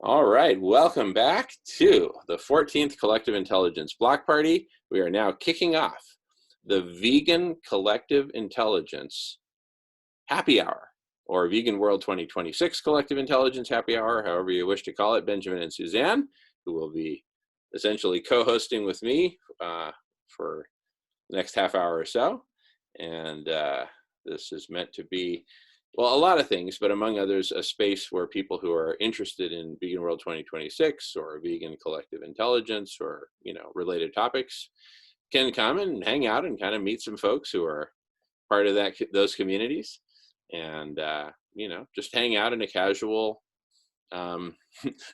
All right, welcome back to the 14th Collective Intelligence Block Party. We are now kicking off the Vegan Collective Intelligence Happy Hour, or Vegan World 2026 Collective Intelligence Happy Hour, however you wish to call it. Benjamin and Suzanne, who will be essentially co-hosting with me for the next half hour or so. And this is meant to be, well, a lot of things, but among others, a space where people who are interested in Vegan World 2026 or vegan collective intelligence or, related topics can come and hang out and kind of meet some folks who are part of those communities and, just hang out in a casual,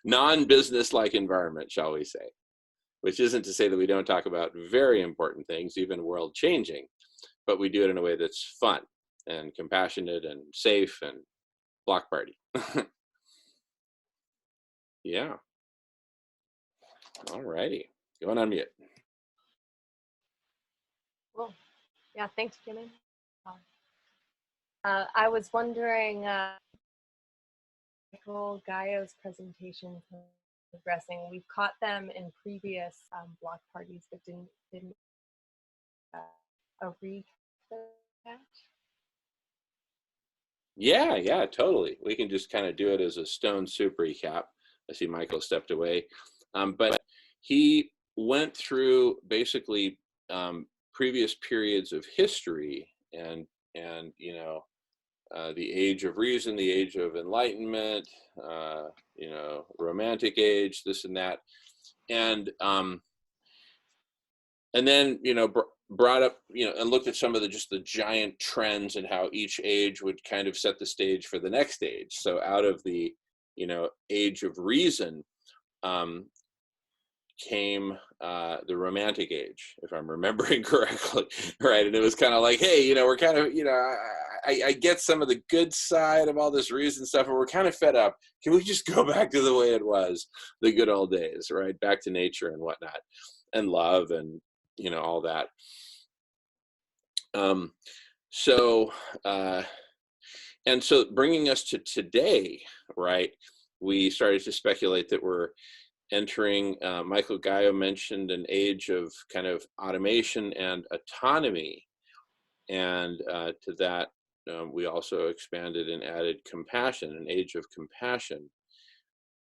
non-business-like environment, shall we say, which isn't to say that we don't talk about very important things, even world-changing, but we do it in a way that's fun and compassionate and safe and block party. Yeah. All righty. Going on mute. Well, yeah, thanks, Jimmy. I was wondering, Michael Gaio's presentation progressing. We've caught them in previous block parties, but didn't a recap. Yeah, totally. We can just kind of do it as a stone soup recap. I see Michael stepped away. But he went through basically previous periods of history and the age of reason, the age of enlightenment, romantic age, this and that. And then, brought up, and looked at some of the giant trends and how each age would kind of set the stage for the next age. So out of the, age of reason came the romantic age, if I'm remembering correctly, right? And it was kind of like, hey, we're kind of, I get some of the good side of all this reason stuff, and we're kind of fed up. Can we just go back to the way it was, the good old days, right? Back to nature and whatnot, and love and, all that. So bringing us to today, right, we started to speculate that we're entering, Michael Gaio mentioned an age of kind of automation and autonomy. And to that, we also expanded and added compassion, an age of compassion,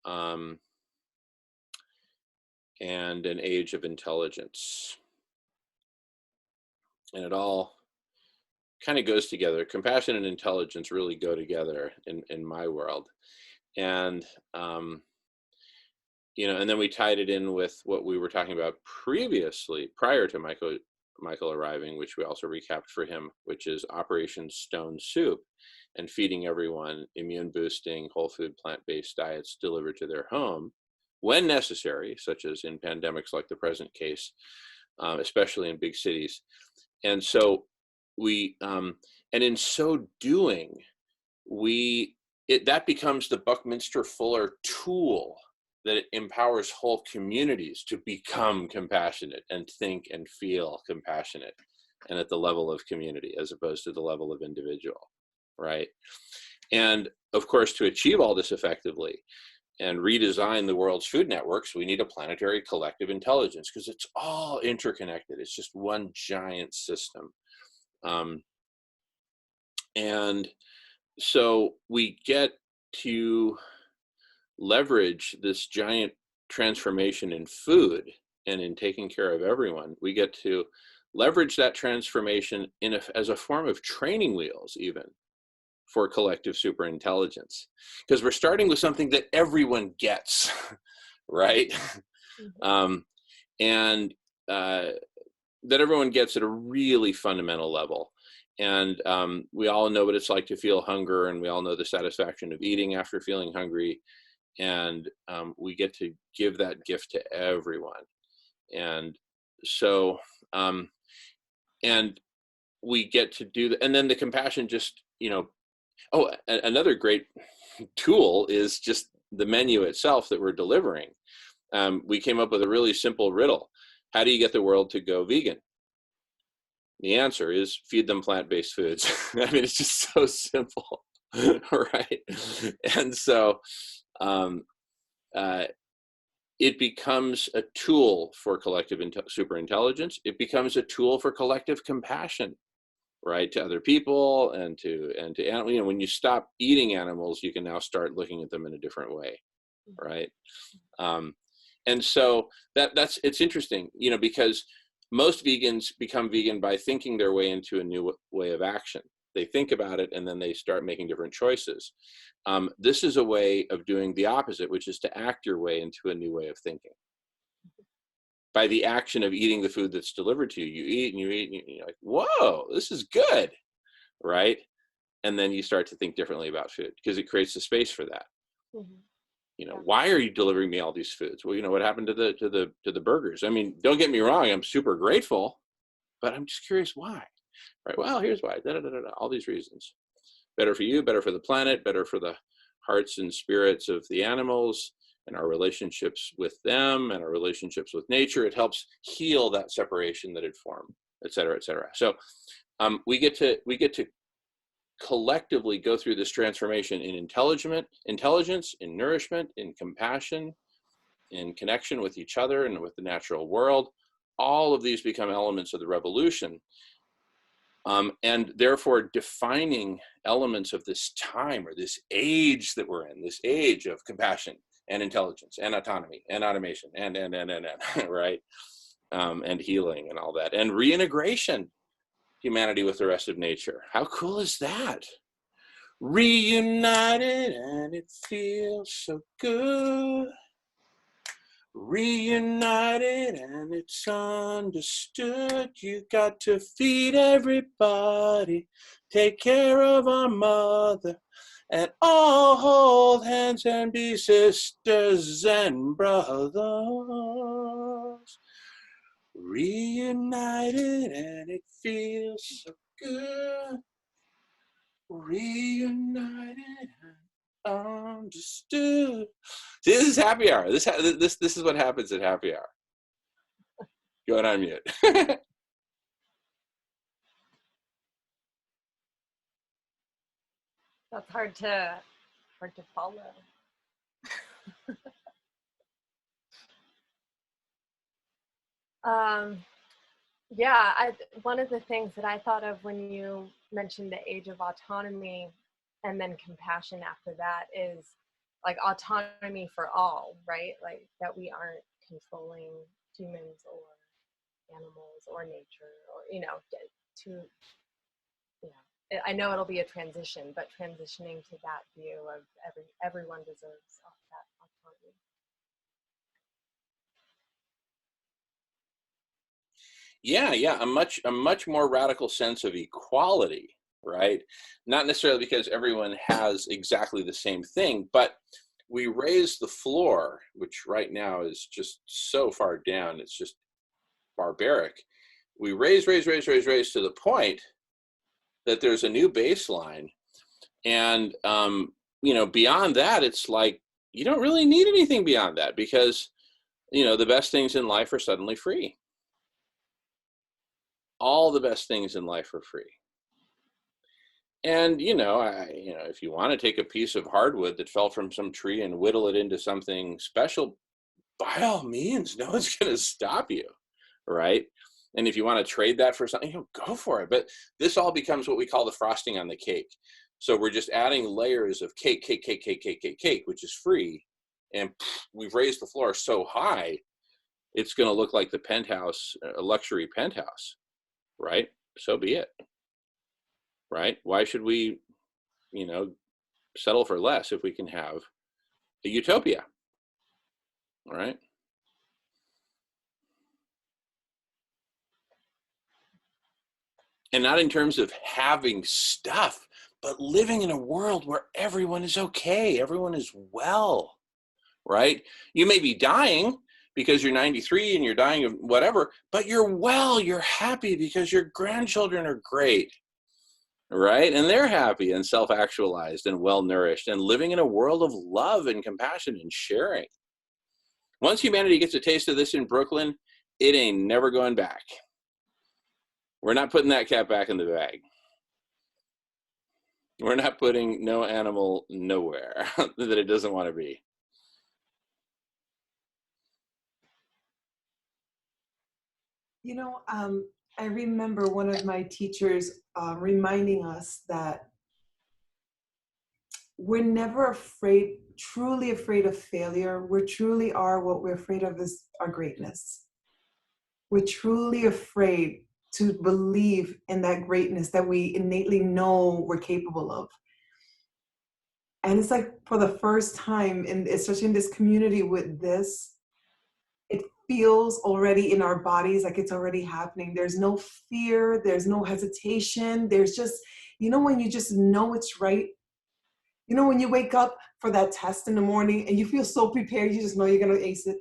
and an age of intelligence. And it all kind of goes together. Compassion and intelligence really go together in my world. And, and then we tied it in with what we were talking about previously, prior to Michael arriving, which we also recapped for him, which is Operation Stone Soup, and feeding everyone immune boosting, whole food, plant-based diets delivered to their home when necessary, such as in pandemics like the present case, especially in big cities. And so we, and in so doing, that becomes the Buckminster Fuller tool that it empowers whole communities to become compassionate and think and feel compassionate, and at the level of community as opposed to the level of individual, right? And of course, to achieve all this effectively and redesign the world's food networks, we need a planetary collective intelligence, because it's all interconnected. It's just one giant system. And so we get to leverage this giant transformation in food and in taking care of everyone. We get to leverage that transformation as a form of training wheels, even for collective superintelligence, because we're starting with something that everyone gets, right? And that everyone gets at a really fundamental level. And we all know what it's like to feel hunger, and we all know the satisfaction of eating after feeling hungry. And we get to give that gift to everyone. And so, and we get to do that. And then the compassion just, another great tool is just the menu itself that we're delivering. We came up with a really simple riddle. How do you get the world to go vegan? The answer is feed them plant-based foods. I mean, it's just so simple, right? And so it becomes a tool for collective superintelligence. It becomes a tool for collective compassion, right, to other people and to animals. You know, when you stop eating animals, you can now start looking at them in a different way, right? And so that's it's interesting, you know, because most vegans become vegan by thinking their way into a new way of action. They think about it and then they start making different choices. This is a way of doing the opposite, which is to act your way into a new way of thinking. By the action of eating the food that's delivered to you, you eat and you eat and you're like, whoa, this is good, right? And then you start to think differently about food because it creates a space for that. Mm-hmm. You know, why are you delivering me all these foods? Well, you know, what happened to the burgers? I mean, don't get me wrong, I'm super grateful, but I'm just curious why. Right? Well, here's why. All these reasons. Better for you, better for the planet, better for the hearts and spirits of the animals and our relationships with them and our relationships with nature. It helps heal that separation that had formed, et cetera, et cetera. So we get to collectively go through this transformation in intelligence, in nourishment, in compassion, in connection with each other and with the natural world. All of these become elements of the revolution, and therefore defining elements of this time or this age that we're in, this age of compassion and intelligence and autonomy and automation and right, and healing and all that, and reintegration. Humanity with the rest of nature. How cool is that? Reunited and it feels so good. Reunited and it's understood. You got to feed everybody, take care of our mother, and all hold hands and be sisters and brothers. Reunited and it feels so good. Reunited and understood. See, this is happy hour. This is what happens at happy hour. Going on mute. That's hard to follow. Yeah, one of the things that I thought of when you mentioned the age of autonomy and then compassion after that is like autonomy for all, right? Like that we aren't controlling humans or animals or nature or, you know, to, you know, I know it'll be a transition, but transitioning to that view of everyone deserves that autonomy. Yeah, a much more radical sense of equality, right? Not necessarily because everyone has exactly the same thing, but we raise the floor, which right now is just so far down, it's just barbaric. We raise to the point that there's a new baseline. And, you know, beyond that, it's like, you don't really need anything beyond that because, you know, the best things in life are suddenly free. All the best things in life are free. And, you know, if you want to take a piece of hardwood that fell from some tree and whittle it into something special, by all means, no one's going to stop you, right? And if you want to trade that for something, you know, go for it. But this all becomes what we call the frosting on the cake. So we're just adding layers of cake, which is free. And we've raised the floor so high, it's going to look like the penthouse, a luxury penthouse, right? So be it, right? Why should we, you know, settle for less if we can have a utopia, right? And not in terms of having stuff, but living in a world where everyone is okay, everyone is well, right? You may be dying because you're 93 and you're dying of whatever, but you're well, you're happy because your grandchildren are great, right? And they're happy and self-actualized and well-nourished and living in a world of love and compassion and sharing. Once humanity gets a taste of this in Brooklyn, it ain't never going back. We're not putting that cat back in the bag. We're not putting no animal nowhere that it doesn't want to be. You know, I remember one of my teachers reminding us that we're never afraid, truly afraid of failure. We truly are, what we're afraid of is our greatness. We're truly afraid to believe in that greatness that we innately know we're capable of. And it's like for the first time, in, especially in this community with this, it feels already in our bodies like it's already happening. There's no fear, there's no hesitation. There's just, you know, when you just know it's right. You know, when you wake up for that test in the morning and you feel so prepared, you just know you're going to ace it.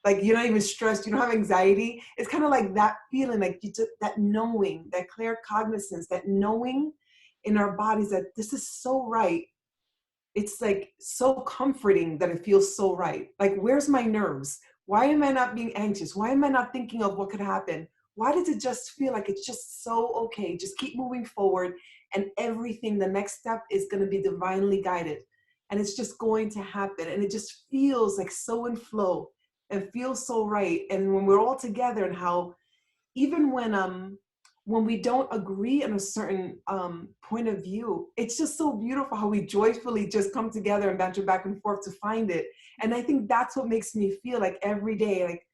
Like you're not even stressed, you don't have anxiety. It's kind of like that feeling, like you just, that knowing, that clear cognizance, that knowing in our bodies that this is so right. It's like so comforting that it feels so right. Like, where's my nerves? Why am I not being anxious? Why am I not thinking of what could happen? Why does it just feel like it's just so okay? Just keep moving forward, and everything, the next step is going to be divinely guided. And it's just going to happen. And it just feels like so in flow and feels so right. And when we're all together, and how even when we don't agree on a certain point of view, it's just so beautiful how we joyfully just come together and banter back and forth to find it. And I think that's what makes me feel like every day, like,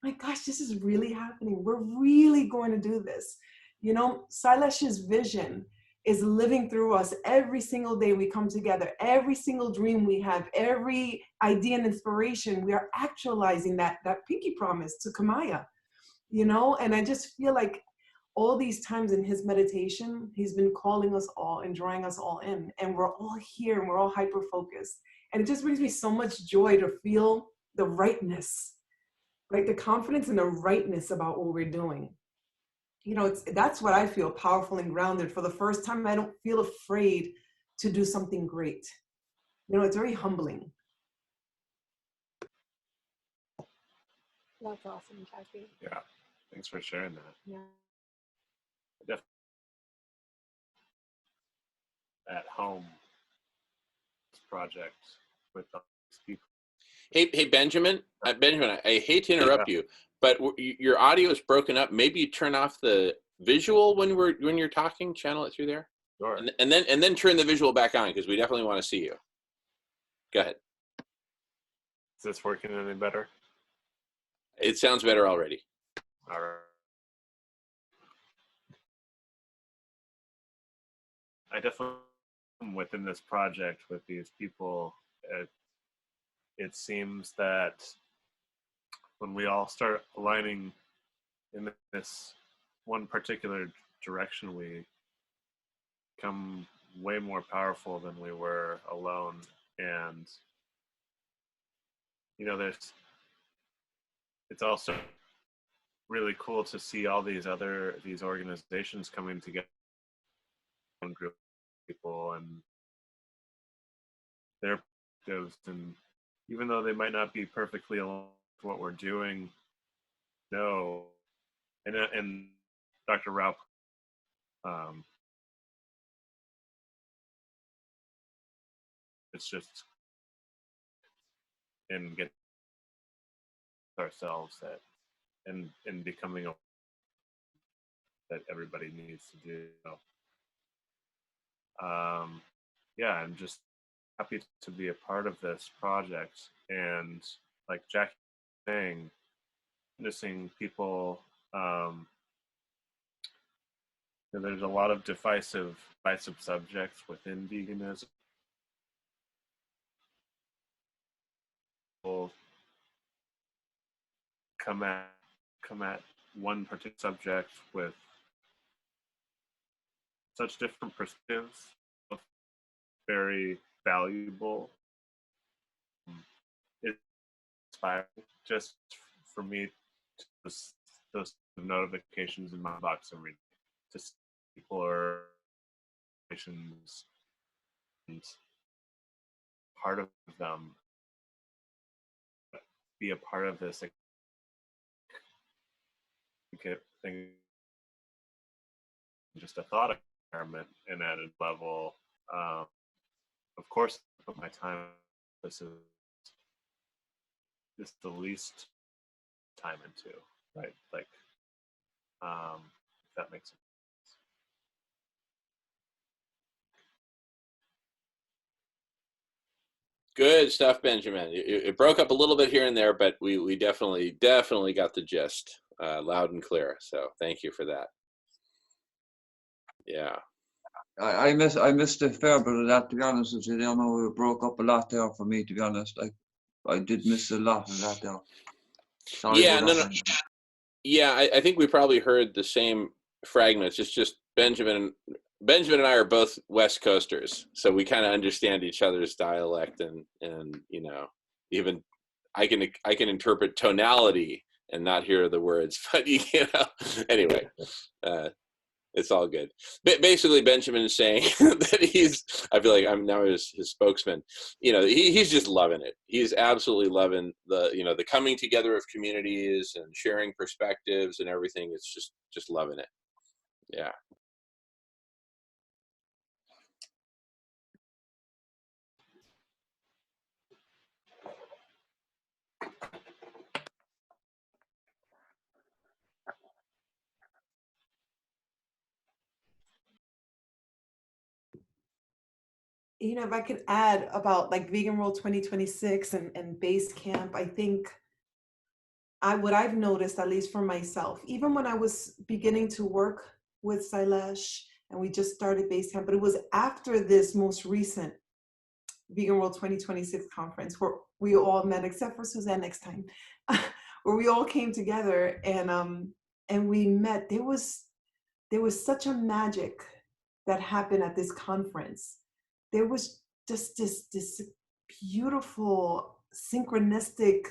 my gosh, this is really happening. We're really going to do this. You know, Sailesh's vision is living through us every single day we come together. Every single dream we have, every idea and inspiration, we are actualizing that pinky promise to Kamaya, you know. And I just feel like all these times in his meditation, he's been calling us all and drawing us all in, and we're all here and we're all hyper focused. And it just brings me so much joy to feel the rightness, like the confidence and the rightness about what we're doing. You know, that's what I feel, powerful and grounded. For the first time, I don't feel afraid to do something great. You know, it's very humbling. That's awesome, Jackie. Yeah, thanks for sharing that. Yeah. Definitely at home this project with these people. Hey, Benjamin. Benjamin, I hate to interrupt you, but your audio is broken up. Maybe you turn off the visual when you're talking. Channel it through there, Sure. and then turn the visual back on, because we definitely want to see you. Go ahead. Is this working any better? It sounds better already. All right. I definitely am within this project with these people. It seems that when we all start aligning in this one particular direction, we become way more powerful than we were alone. And you know, it's also really cool to see all these organizations coming together, one group of people and their perspectives, and even though they might not be perfectly aligned with what we're doing, no, and Dr. Raup, it's just in getting ourselves that and becoming a that everybody needs to do. Yeah, I'm just happy to be a part of this project, and like Jackie was saying, witnessing people. There's a lot of divisive subjects within veganism. People come at one particular subject with such different perspectives, very valuable. It's inspiring just for me to those notifications in my box every day to see people are and part of them be a part of this thing, just a thought experiment, and at a level, of course, I put my time. This is the least time into, right? Like if that makes sense. Good stuff, Benjamin. It broke up a little bit here and there, but we definitely got the gist loud and clear. So thank you for that. Yeah. I missed a fair bit of that, to be honest with you. I don't know, it broke up a lot there for me, to be honest. I did miss a lot of that there. Sorry Yeah, about no. that. Yeah, I think we probably heard the same fragments. It's just Benjamin and I are both West Coasters, so we kind of understand each other's dialect, and you know, even I can interpret tonality and not hear the words, but you know, anyway, it's all good. Basically, Benjamin is saying that I feel like I'm now his spokesman. You know, he's just loving it. He's absolutely loving the coming together of communities and sharing perspectives and everything. It's just loving it. Yeah. You know, if I could add about like Vegan World 2026 and Base Camp, I think what I've noticed, at least for myself, even when I was beginning to work with Sailesh and we just started Base Camp, but it was after this most recent Vegan World 2026 conference where we all met, except for Suzanne next time, where we all came together and we met. There was such a magic that happened at this conference. There was just this beautiful synchronistic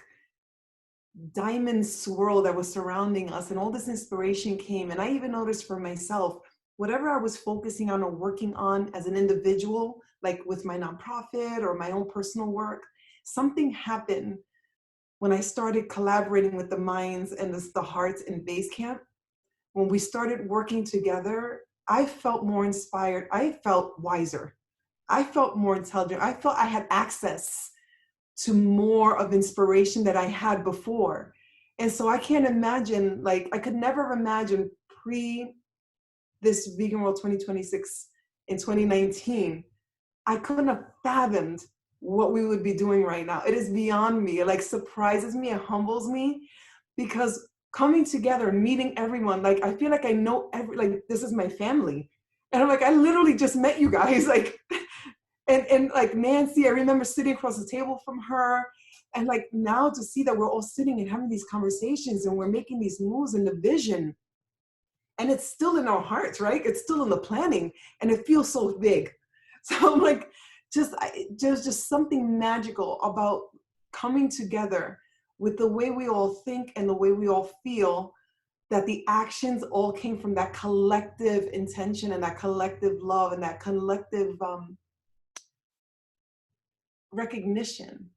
diamond swirl that was surrounding us, and all this inspiration came. And I even noticed for myself, whatever I was focusing on or working on as an individual, like with my nonprofit or my own personal work, something happened when I started collaborating with the minds and the hearts in Base Camp. When we started working together, I felt more inspired. I felt wiser. I felt more intelligent. I felt I had access to more of inspiration that I had before. And so I can't imagine, like, I could never imagine this Vegan World 2026 in 2019, I couldn't have fathomed what we would be doing right now. It is beyond me. It like surprises me, it humbles me, because coming together and meeting everyone, like I feel like I know like this is my family. And I'm like, I literally just met you guys, like, and like Nancy, I remember sitting across the table from her, and like now to see that we're all sitting and having these conversations and we're making these moves in the vision, and it's still in our hearts, right? It's still in the planning, and it feels so big. So I'm like, there's just something magical about coming together with the way we all think and the way we all feel, that the actions all came from that collective intention and that collective love and that collective recognition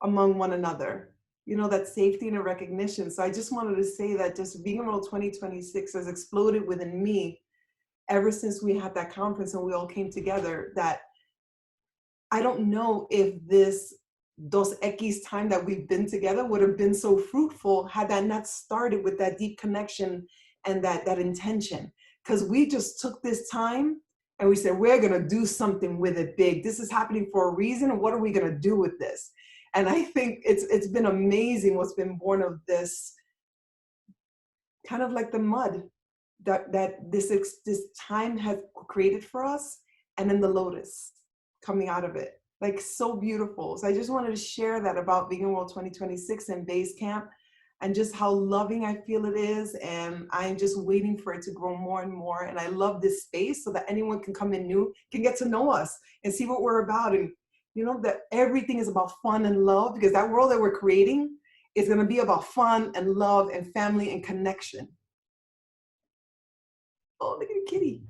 among one another, you know, that safety and a recognition. So I just wanted to say that just Vegan World 2026 has exploded within me ever since we had that conference and we all came together, that I don't know if this Dos Equis time that we've been together would have been so fruitful had that not started with that deep connection and that intention. Because we just took this time and we said, we're gonna do something with it big. This is happening for a reason. What are we gonna do with this? And I think it's been amazing what's been born of this, kind of like the mud that this time has created for us, and then the lotus coming out of it. Like, so beautiful. So I just wanted to share that about Vegan World 2026 and Base Camp, and just how loving I feel it is. And I'm just waiting for it to grow more and more. And I love this space so that anyone can come in new, can get to know us and see what we're about. And you know, that everything is about fun and love, because that world that we're creating is gonna be about fun and love and family and connection. Oh, look at the kitty.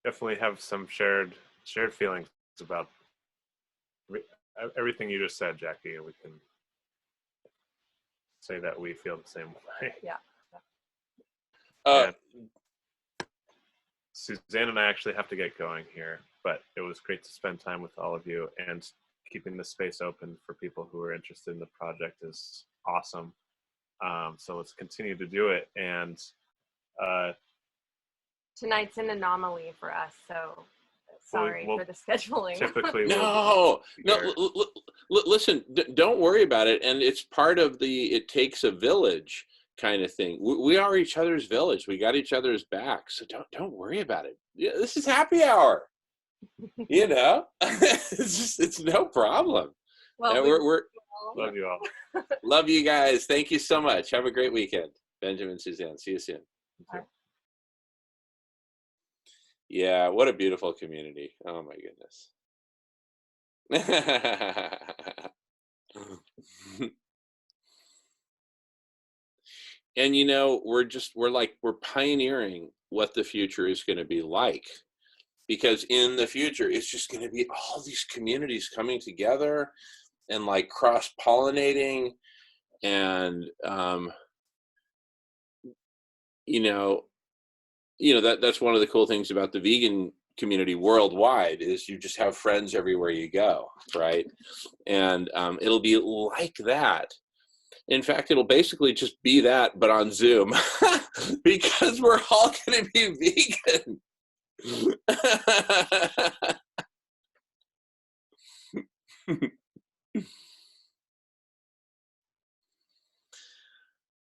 Definitely have some shared feelings about everything you just said, Jackie, and we can say that we feel the same way. Yeah. And Suzanne and I actually have to get going here, but it was great to spend time with all of you and keeping the space open for people who are interested in the project is awesome. So let's continue to do it. And tonight's an anomaly for us, so sorry for the scheduling. Typically, listen, don't worry about it. And it's part of the it takes a village kind of thing. We are each other's village. We got each other's back. So don't worry about it. Yeah, this is happy hour. You know, it's no problem. Well, we're love you all. Love you guys. Thank you so much. Have a great weekend. Benjamin, Suzanne. See you soon. Bye. Yeah, what a beautiful community. Oh my goodness. And you know, we're pioneering what the future is going to be like, because in the future it's just going to be all these communities coming together and like cross-pollinating, and that's one of the cool things about the vegan community worldwide is you just have friends everywhere you go, right? And it'll be like that. In fact, it'll basically just be that, but on Zoom, because we're all going to be vegan.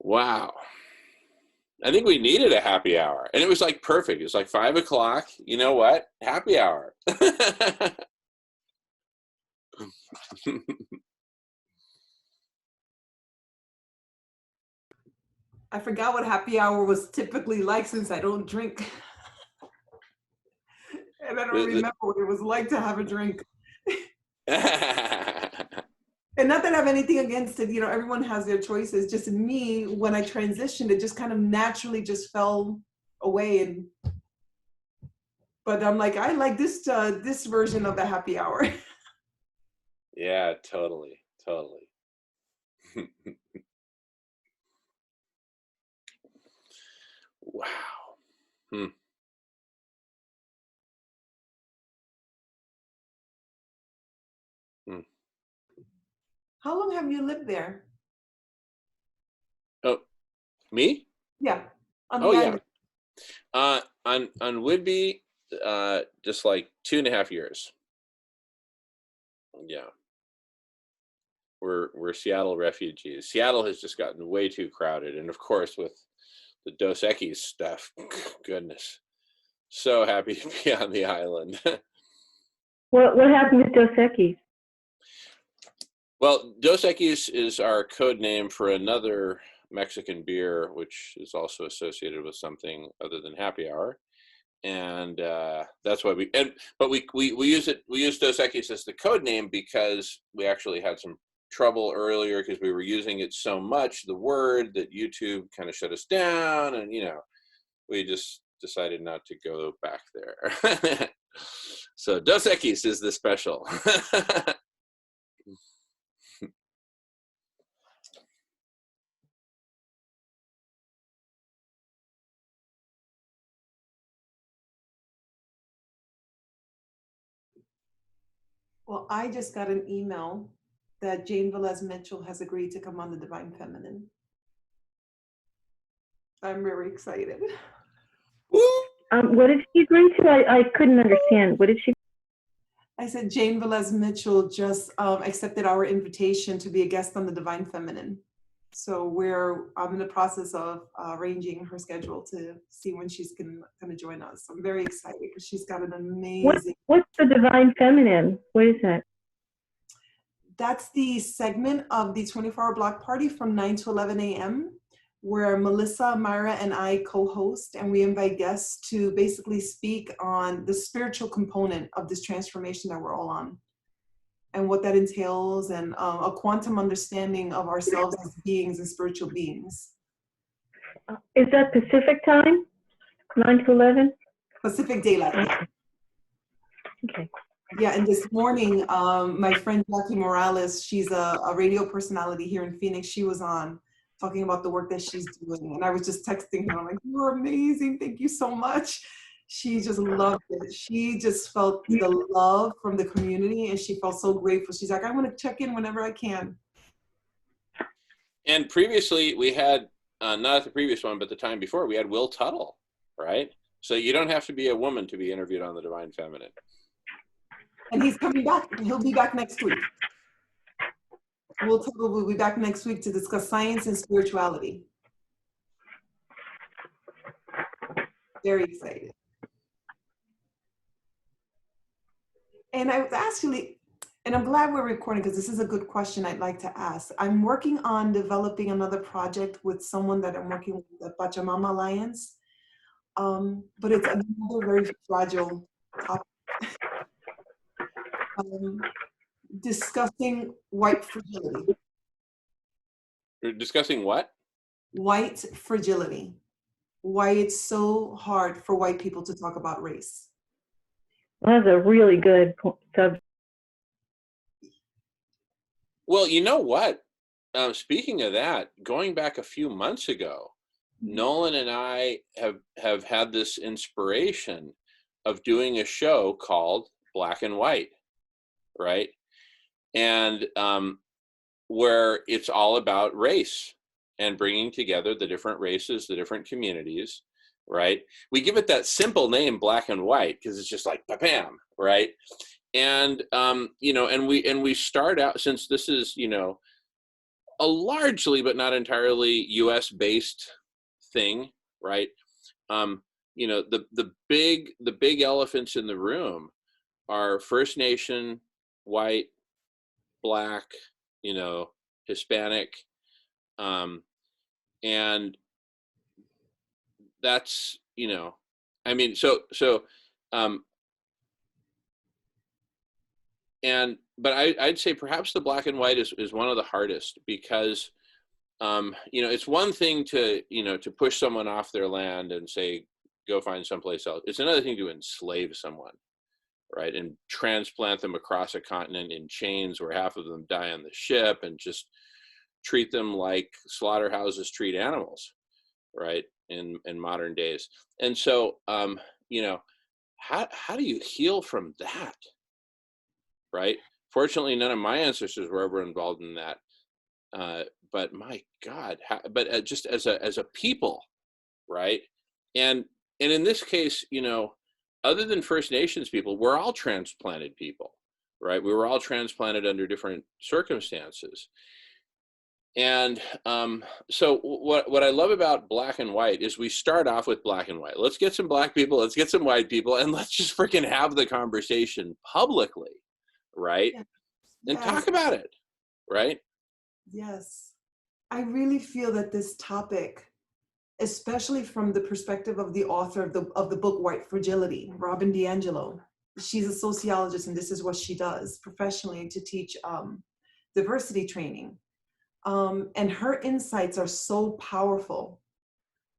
Wow. I think we needed a happy hour, and it was like perfect. It was like 5 o'clock. You know what? Happy hour. I forgot what happy hour was typically like since I don't drink. And I don't remember what it was like to have a drink. And not that I have anything against it, everyone has their choices. Just me, when I transitioned, it just kind of naturally just fell away. But I'm like, I like this version of the happy hour. Yeah, totally. Wow. How long have you lived there? Oh, me? Yeah. On Whidbey, just like 2.5 years. Yeah. We're Seattle refugees. Seattle has just gotten way too crowded, and of course with the Dos Equis stuff, goodness, so happy to be on the island. What happened with Dos Equis? Well, Dos Equis is our code name for another Mexican beer, which is also associated with something other than happy hour, and that's why we use Dos Equis as the code name because we actually had some trouble earlier because we were using it so much, the word, that YouTube kind of shut us down, and we just decided not to go back there. So Dos Equis is the special. Well, I just got an email that Jane Velez Mitchell has agreed to come on the Divine Feminine. I'm very excited. What did she agree to? I couldn't understand. What did she? I said Jane Velez Mitchell just accepted our invitation to be a guest on the Divine Feminine. So I'm in the process of arranging her schedule to see when she's going to join us. I'm very excited because she's got an amazing... What's the Divine Feminine? What is that? That's the segment of the 24-hour block party from 9 to 11 a.m. where Melissa, Myra, and I co-host, and we invite guests to basically speak on the spiritual component of this transformation that we're all on, and what that entails, and a quantum understanding of ourselves as beings and spiritual beings. Is that Pacific time, 9 to 11? Pacific Daylight. Okay. Yeah, and this morning, my friend Jackie Morales, she's a radio personality here in Phoenix, she was on talking about the work that she's doing. And I was just texting her, I'm like, you're amazing, thank you so much. She just loved it. She just felt the love from the community, and she felt so grateful. She's like, I want to check in whenever I can. And previously we had, not the previous one, but the time before, we had Will Tuttle, right? So you don't have to be a woman to be interviewed on The Divine Feminine. And he's coming back. He'll be back next week. Will Tuttle will be back next week to discuss science and spirituality. Very excited. And I was actually, and I'm glad we're recording because this is a good question I'd like to ask. I'm working on developing another project with someone that I'm working with, the Pachamama Alliance. But it's another very fragile topic. Discussing white fragility. You're discussing what? White fragility. Why it's so hard for white people to talk about race. That's a really good subject. Well, you know what? Speaking of that, going back a few months ago, Nolan and I have had this inspiration of doing a show called Black and White, right? And where it's all about race and bringing together the different races, the different communities, right? We give it that simple name, Black and White, because it's just like, bam, right? And, you know, and we start out, since this is, you know, a largely, but not entirely US based thing, right? You know, the big elephants in the room are First Nation, white, Black, you know, Hispanic, and that's, you know, I mean, but I'd say perhaps the Black and White is one of the hardest, because, you know, it's one thing to, you know, to push someone off their land and say, go find someplace else. It's another thing to enslave someone, right? And transplant them across a continent in chains where half of them die on the ship, and just treat them like slaughterhouses treat animals, right? In modern days. And so, you know, how do you heal from that, right? Fortunately, none of my ancestors were ever involved in that. But my God, just as a people, right? And in this case, you know, other than First Nations people, we're all transplanted people, right? We were all transplanted under different circumstances. And so what I love about Black and White is we start off with Black and White. Let's get some Black people, let's get some white people, and let's just freaking have the conversation publicly, right? Yes. And talk about it, right? Yes. I really feel that this topic, especially from the perspective of the author of the book White Fragility, Robin DiAngelo, she's a sociologist, and this is what she does professionally to teach diversity training. And her insights are so powerful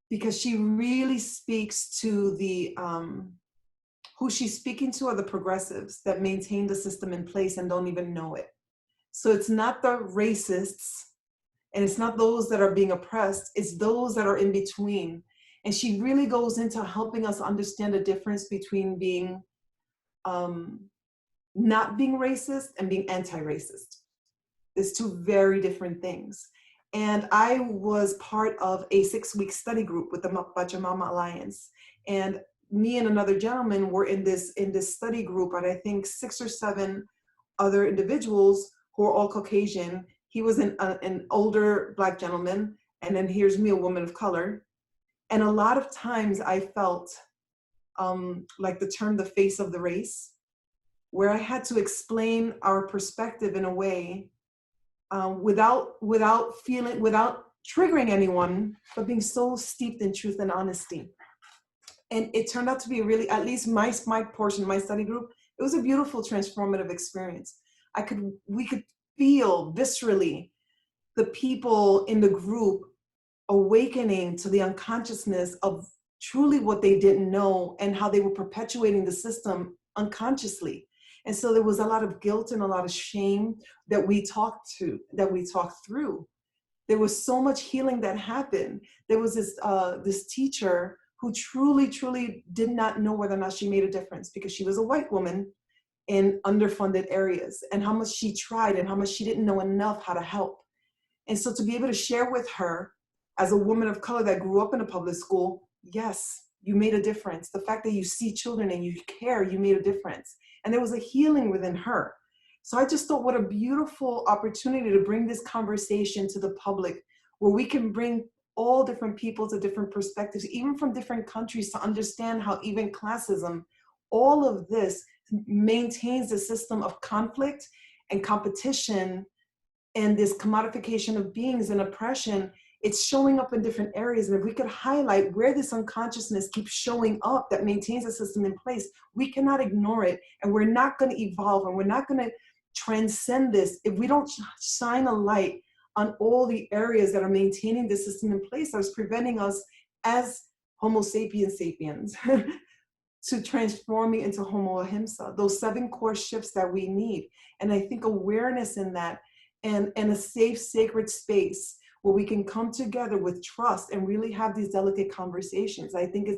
because she really speaks to the, who she's speaking to are the progressives that maintain the system in place and don't even know it. So it's not the racists, and it's not those that are being oppressed, it's those that are in between. And she really goes into helping us understand the difference between being, not being racist and being anti-racist. There's two very different things. And I was part of a 6-week study group with the Pachamama Alliance. And me and another gentleman were in this study group, and I think 6 or 7 other individuals who are all Caucasian. He was an older Black gentleman, and then here's me, a woman of color. And a lot of times I felt like the term, the face of the race, where I had to explain our perspective in a way without triggering anyone, but being so steeped in truth and honesty. And it turned out to be really, at least my portion, my study group, it was a beautiful transformative experience. We could feel viscerally the people in the group awakening to the unconsciousness of truly what they didn't know and how they were perpetuating the system unconsciously. And so there was a lot of guilt and a lot of shame that we talked through. There was so much healing that happened. There was this teacher who truly, truly did not know whether or not she made a difference because she was a white woman in underfunded areas, and how much she tried and how much she didn't know enough how to help. And so to be able to share with her as a woman of color that grew up in a public school, yes, you made a difference. The fact that you see children and you care, you made a difference. And there was a healing within her. So I just thought, what a beautiful opportunity to bring this conversation to the public, where we can bring all different people to different perspectives, even from different countries, to understand how even classism, all of this maintains a system of conflict and competition and this commodification of beings and oppression. It's showing up in different areas. And if we could highlight where this unconsciousness keeps showing up that maintains a system in place, we cannot ignore it. And we're not going to evolve, and we're not going to transcend this if we don't shine a light on all the areas that are maintaining the system in place that is preventing us as Homo sapiens sapiens to transforming into Homo ahimsa, those 7 core shifts that we need. And I think awareness in that, and a safe, sacred space where we can come together with trust and really have these delicate conversations. I think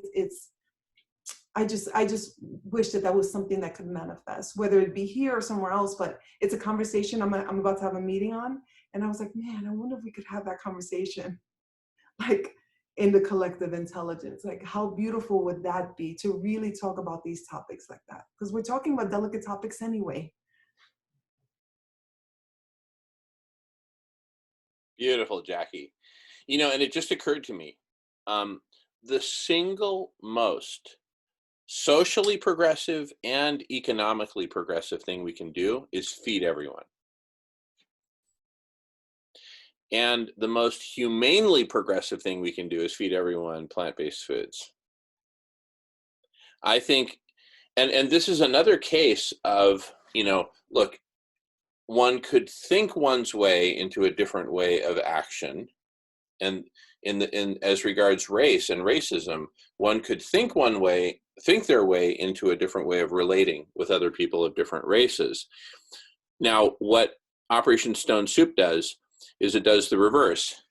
I just wish that was something that could manifest, whether it be here or somewhere else, but it's a conversation I'm about to have a meeting on. And I was like, man, I wonder if we could have that conversation, like in the collective intelligence. Like, how beautiful would that be to really talk about these topics like that? Because we're talking about delicate topics anyway. Beautiful, Jackie. You know, and it just occurred to me, the single most socially progressive and economically progressive thing we can do is feed everyone. And the most humanely progressive thing we can do is feed everyone plant-based foods. I think, and this is another case of, you know, look, one could think one's way into a different way of action. And in as regards race and racism, one could think their way into a different way of relating with other people of different races. Now, what Operation Stone Soup does is it does the reverse.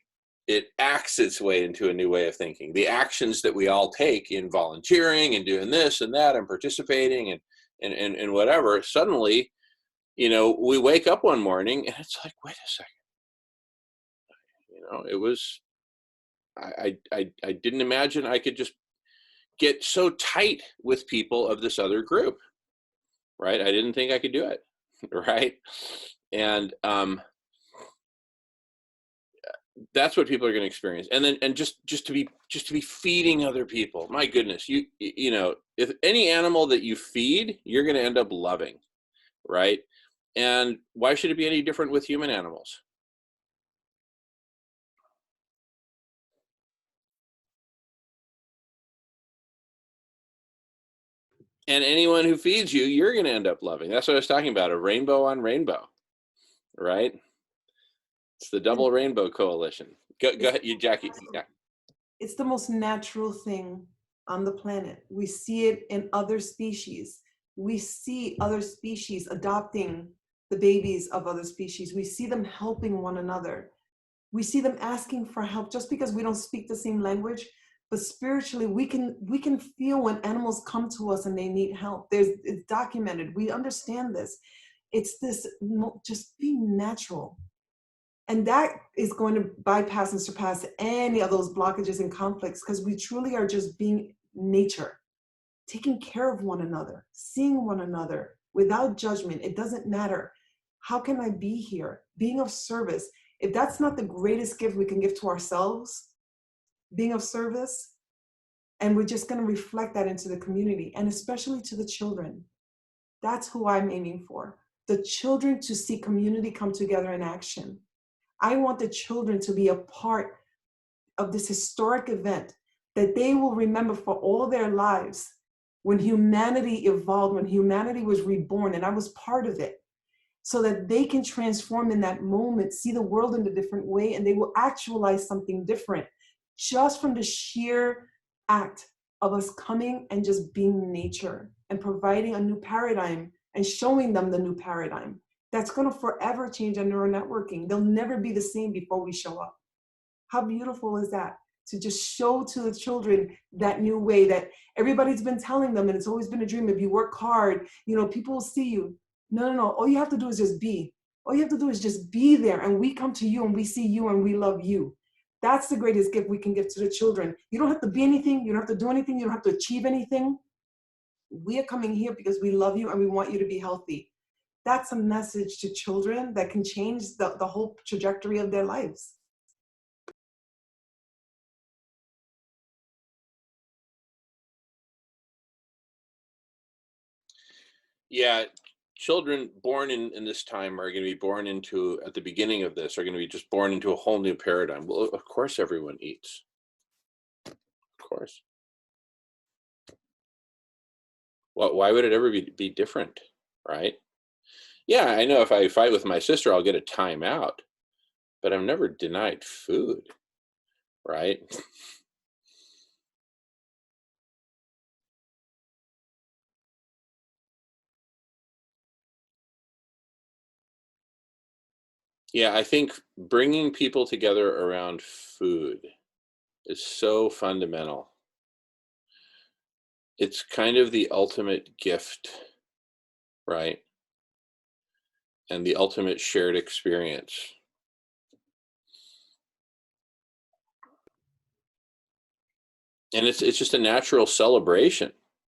It acts its way into a new way of thinking. The actions that we all take in volunteering and doing this and that and participating and whatever, suddenly, you know, we wake up one morning and it's like, wait a second. You know, it was, I didn't imagine I could just get so tight with people of this other group, right? I didn't think I could do it, right? And that's what people are going to experience. And then, and just to be feeding other people. My goodness, you know, if any animal that you feed, you're going to end up loving, right? And why should it be any different with human animals? And anyone who feeds you, you're going to end up loving. That's what I was talking about, a rainbow on rainbow, right? It's the double rainbow coalition. Go ahead, you, Jackie. Yeah. It's the most natural thing on the planet. We see it in other species. We see other species adopting the babies of other species. We see them helping one another. We see them asking for help just because we don't speak the same language, but spiritually we can feel when animals come to us and they need help. It's documented. We understand this. It's this, just being natural. And that is going to bypass and surpass any of those blockages and conflicts, because we truly are just being nature, taking care of one another, seeing one another without judgment. It doesn't matter. How can I be here? Being of service. If that's not the greatest gift we can give to ourselves, being of service, and we're just going to reflect that into the community, and especially to the children. That's who I'm aiming for. The children to see community come together in action. I want the children to be a part of this historic event that they will remember for all their lives, when humanity evolved, when humanity was reborn, and I was part of it, so that they can transform in that moment, see the world in a different way, and they will actualize something different just from the sheer act of us coming and just being nature and providing a new paradigm and showing them the new paradigm. That's going to forever change our neural networking. They'll never be the same before we show up. How beautiful is that? to just show to the children that new way that everybody's been telling them, and it's always been a dream. If you work hard, you know, people will see you. No. All you have to do is just be. All you have to do is just be there, and we come to you and we see you and we love you. That's the greatest gift we can give to the children. You don't have to be anything. You don't have to do anything. You don't have to achieve anything. We are coming here because we love you and we want you to be healthy. That's a message to children that can change the whole trajectory of their lives. Yeah, children born in this time are going to be born into, at the beginning of this, are going to be just born into a whole new paradigm. Well, of course everyone eats. Of course. Well, why would it ever be different, right? Yeah, I know if I fight with my sister, I'll get a timeout, but I'm never denied food, right? Yeah, I think bringing people together around food is so fundamental. It's kind of the ultimate gift, right? And the ultimate shared experience. And it's just a natural celebration,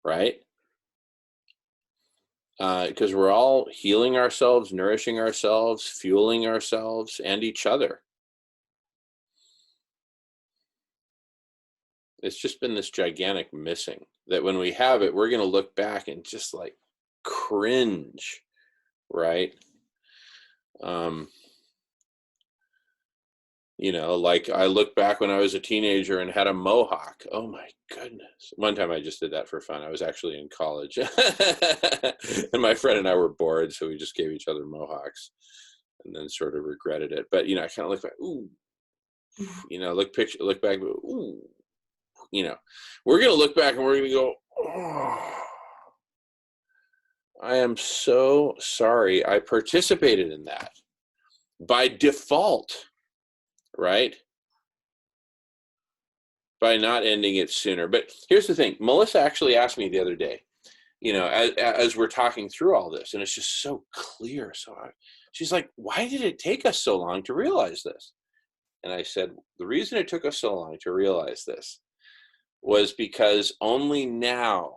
right? Because we're all healing ourselves, nourishing ourselves, fueling ourselves and each other. It's just been this gigantic missing that when we have it, we're going to look back and just like cringe, right? You know, like I look back when I was a teenager and had a mohawk. Oh my goodness. One time I just did that for fun. I was actually in college and my friend and I were bored. So we just gave each other mohawks and then sort of regretted it. But, you know, I kind of look back, ooh, you know, look back, ooh, you know, we're going to look back and we're going to go, oh, I am so sorry I participated in that by default. Right? By not ending it sooner. But here's the thing. Melissa actually asked me the other day, you know, as we're talking through all this, and it's just so clear. So she's like, why did it take us so long to realize this? And I said, the reason it took us so long to realize this was because only now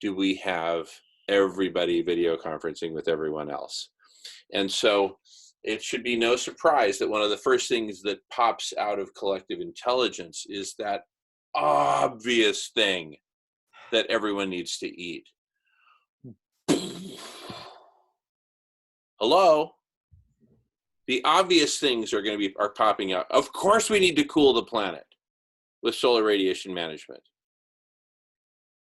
do we have everybody video conferencing with everyone else. And so it should be no surprise that one of the first things that pops out of collective intelligence is that obvious thing that everyone needs to eat. Hello? The obvious things are popping up. Of course we need to cool the planet with solar radiation management.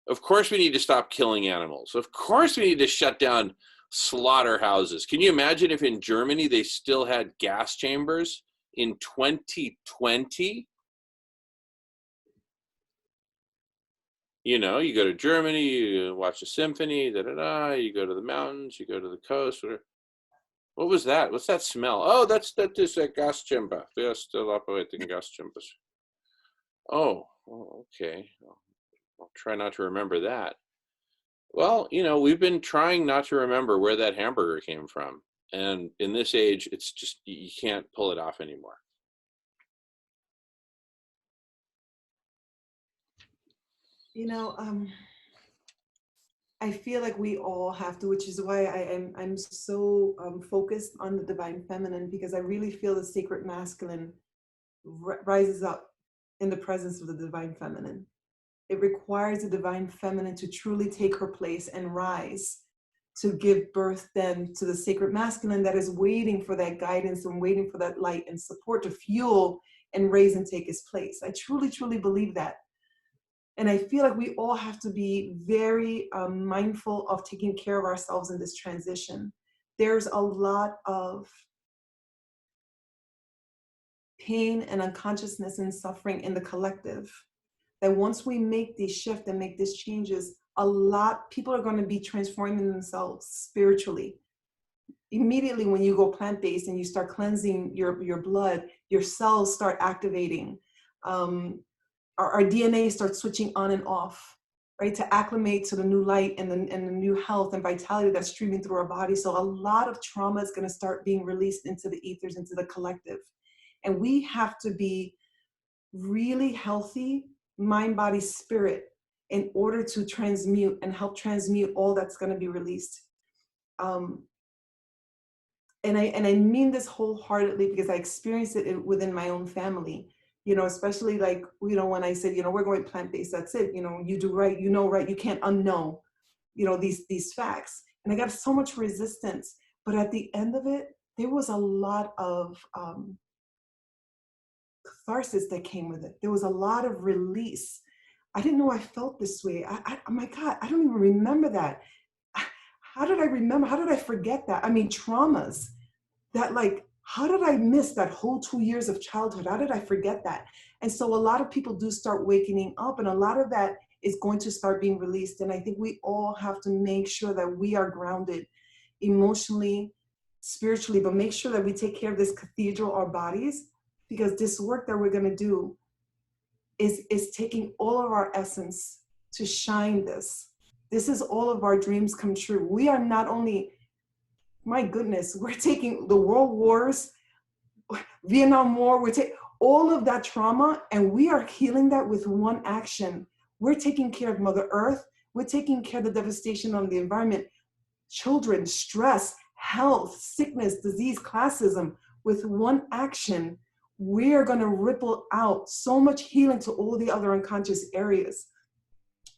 Of course we need to stop killing animals. Of course we need to shut down slaughterhouses. Can you imagine if in Germany they still had gas chambers in 2020? You know, you go to Germany, you watch a symphony, you go to the mountains, you go to the coast. What was that? What's that smell? Oh, that is a gas chamber. We are still operating gas chambers. Oh, okay. I'll try not to remember that. Well, you know, we've been trying not to remember where that hamburger came from. And in this age, it's just, you can't pull it off anymore. You know, I feel like we all have to, which is why I'm so focused on the divine feminine, because I really feel the sacred masculine rises up in the presence of the divine feminine. It requires the divine feminine to truly take her place and rise to give birth then to the sacred masculine that is waiting for that guidance and waiting for that light and support to fuel and raise and take his place. I truly, truly believe that. And I feel like we all have to be very mindful of taking care of ourselves in this transition. There's a lot of pain and unconsciousness and suffering in the collective. That once we make this shift and make these changes, people are going to be transforming themselves spiritually. Immediately when you go plant-based and you start cleansing your blood, your cells start activating. Our DNA starts switching on and off, right, to acclimate to the new light and the new health and vitality that's streaming through our body. So a lot of trauma is going to start being released into the ethers, into the collective. And we have to be really healthy, mind, body, spirit, in order to transmute and help transmute all that's going to be released. And I mean this wholeheartedly because I experienced it within my own family. You know, especially like, you know, when I said, you know, we're going plant-based, that's it. You know, you do right, you know, right, you can't unknow, you know, these facts. And I got so much resistance, but at the end of it, there was a lot of catharsis that came with it. There was a lot of release. I didn't know I felt this way. Oh my God, I don't even remember that. How did I remember? How did I forget that? I mean, traumas that like, how did I miss that whole 2 years of childhood? How did I forget that? And so a lot of people do start waking up, and a lot of that is going to start being released. And I think we all have to make sure that we are grounded emotionally, spiritually, but make sure that we take care of this cathedral, our bodies, because this work that we're going to do is taking all of our essence to shine this. This is all of our dreams come true. We are not only, my goodness, we're taking the world wars, Vietnam War, we're taking all of that trauma and we are healing that with one action. We're taking care of Mother Earth. We're taking care of the devastation on the environment, children, stress, health, sickness, disease, classism. With one action, we are going to ripple out so much healing to all the other unconscious areas.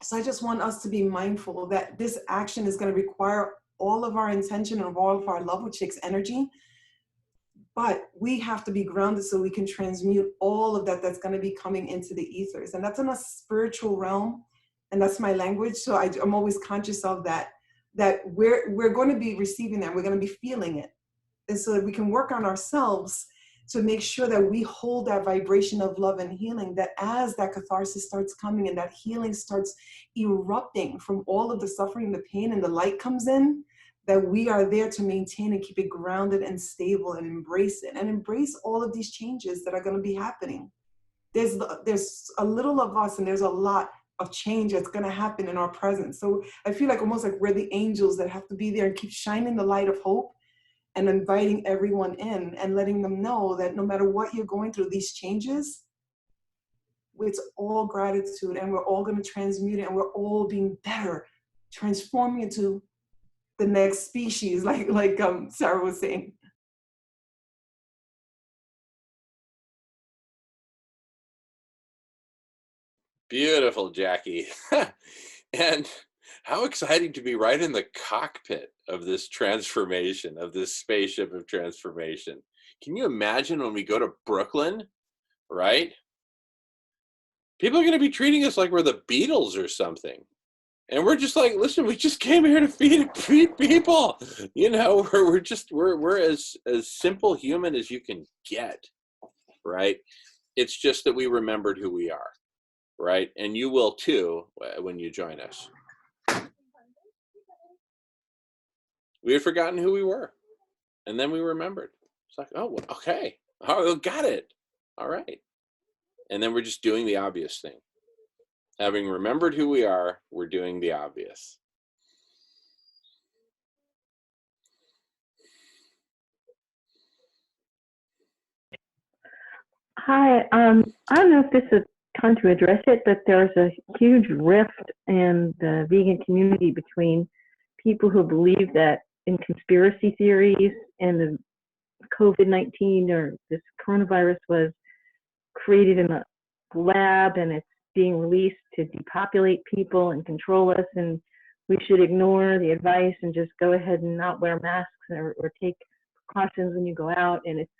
So I just want us to be mindful that this action is going to require all of our intention and all of our love, which takes energy. But we have to be grounded so we can transmute all of that that's going to be coming into the ethers. And that's in a spiritual realm. And that's my language. So I'm always conscious of that we're going to be receiving that. We're going to be feeling it. And so that we can work on ourselves to make sure that we hold that vibration of love and healing, that as that catharsis starts coming and that healing starts erupting from all of the suffering, the pain, and the light comes in, that we are there to maintain and keep it grounded and stable and embrace it and embrace all of these changes that are going to be happening. There's a little of us and there's a lot of change that's going to happen in our presence. So I feel like almost like we're the angels that have to be there and keep shining the light of hope and inviting everyone in and letting them know that no matter what you're going through, these changes, it's all gratitude and we're all going to transmute it and we're all being better, transforming into the next species, like Sarah was saying. Beautiful, Jackie. And how exciting to be right in the cockpit of this transformation, of this spaceship of transformation. Can you imagine when we go to Brooklyn, right? People are going to be treating us like we're the Beatles or something. And we're just like, listen, we just came here to feed people. You know, we're as simple human as you can get, right? It's just that we remembered who we are, right? And you will too when you join us. We had forgotten who we were. And then we remembered. It's like, oh, okay. Oh, got it. All right. And then we're just doing the obvious thing. Having remembered who we are, we're doing the obvious. Hi, I don't know if this is time to address it, but there's a huge rift in the vegan community between people who believe that in conspiracy theories and the COVID-19 or this coronavirus was created in a lab and it's being released to depopulate people and control us, and we should ignore the advice and just go ahead and not wear masks or take precautions when you go out. And it's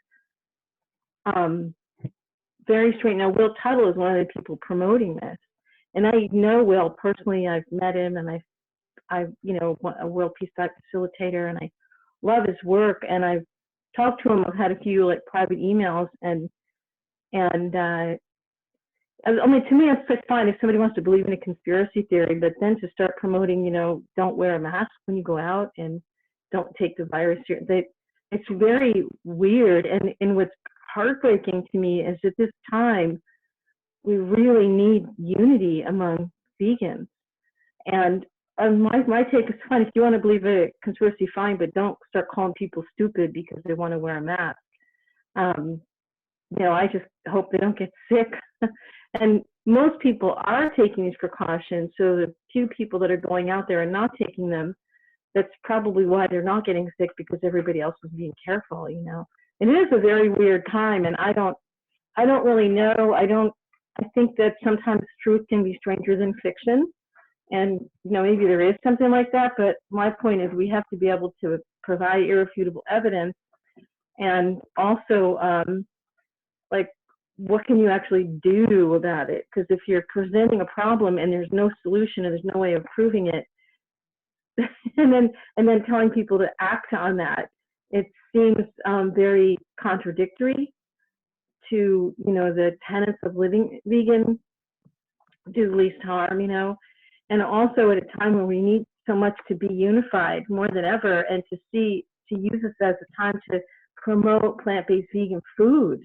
very strange. Now, Will Tuttle is one of the people promoting this, and I know Will personally. I've met him, and I've a World Peace Thought facilitator, and I love his work. And I've talked to him. I've had a few like private emails, and I mean, to me, it's fine if somebody wants to believe in a conspiracy theory, but then to start promoting, don't wear a mask when you go out and don't take the virus here. It's very weird. And what's heartbreaking to me is at this time, we really need unity among vegans. And my take is fine. If you want to believe a conspiracy, fine, but don't start calling people stupid because they want to wear a mask. I just hope they don't get sick. And most people are taking these precautions. So the few people that are going out there and not taking them, that's probably why they're not getting sick, because everybody else was being careful. It is a very weird time, and I don't really know. I think that sometimes truth can be stranger than fiction. And, maybe there is something like that, but my point is we have to be able to provide irrefutable evidence. And also, what can you actually do about it? Because if you're presenting a problem and there's no solution and there's no way of proving it, and then telling people to act on that, it seems very contradictory to, the tenets of living vegan, do the least harm, and also at a time when we need so much to be unified more than ever, and to use this as a time to promote plant-based vegan food,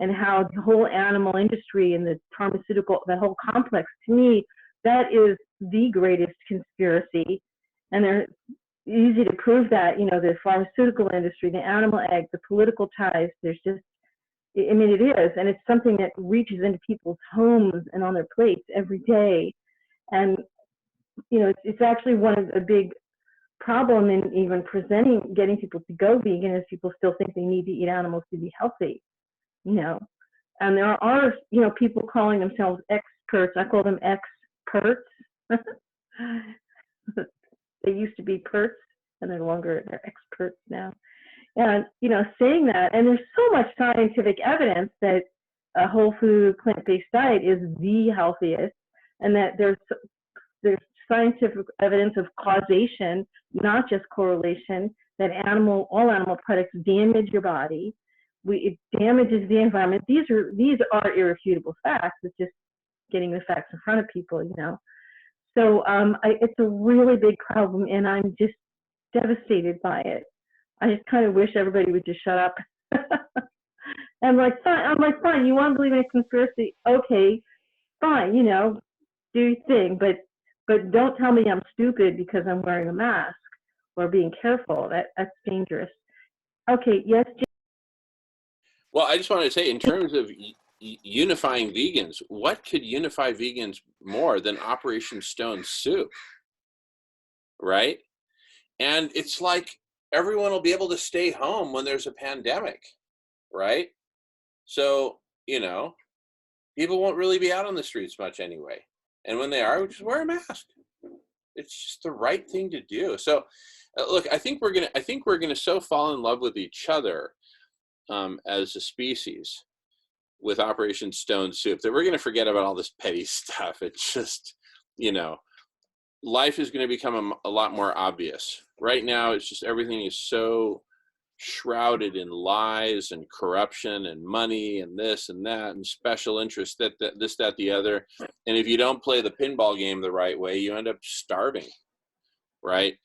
and how the whole animal industry and the pharmaceutical, the whole complex, to me, that is the greatest conspiracy. And they're easy to prove that, the pharmaceutical industry, the animal egg, the political ties, there's just, it is, and it's something that reaches into people's homes and on their plates every day. And, it's actually one of the big problem in even getting people to go vegan, is people still think they need to eat animals to be healthy, and there are, people calling themselves experts. I call them experts. They used to be perts, and they're experts now. And, saying that, and there's so much scientific evidence that a whole food plant-based diet is the healthiest, and that there's scientific evidence of causation, not just correlation, that all animal products damage your body. It damages the environment. These are irrefutable facts. It's just getting the facts in front of people, So it's a really big problem, and I'm just devastated by it. I just kind of wish everybody would just shut up. I'm like, fine. You want to believe in a conspiracy? Okay, fine. Do your thing, but don't tell me I'm stupid because I'm wearing a mask or being careful. That's dangerous. Okay, yes. Well, I just wanted to say, in terms of unifying vegans, what could unify vegans more than Operation Stone Soup, right? And it's like everyone will be able to stay home when there's a pandemic, right? So, people won't really be out on the streets much anyway. And when they are, just wear a mask. It's just the right thing to do. So, look, I think we're gonna so fall in love with each other as a species with Operation Stone Soup that we're going to forget about all this petty stuff. It's just, life is going to become a lot more obvious. Right now, it's just everything is so shrouded in lies and corruption and money and this and that and special interests, that this, that, the other. And if you don't play the pinball game the right way, you end up starving, right?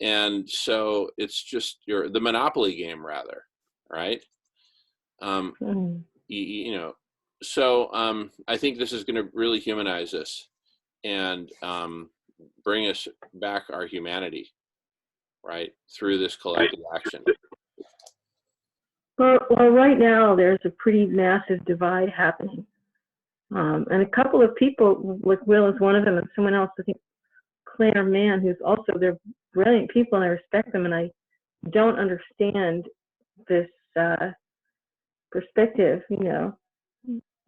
And so it's just the Monopoly game, rather, right? So I think this is going to really humanize us and bring us back our humanity, right, through this collective action. Well, right now there's a pretty massive divide happening, and a couple of people, like Will is one of them, and someone else, I think Claire Mann, who's also, they're brilliant people, and I respect them, and I don't understand this perspective,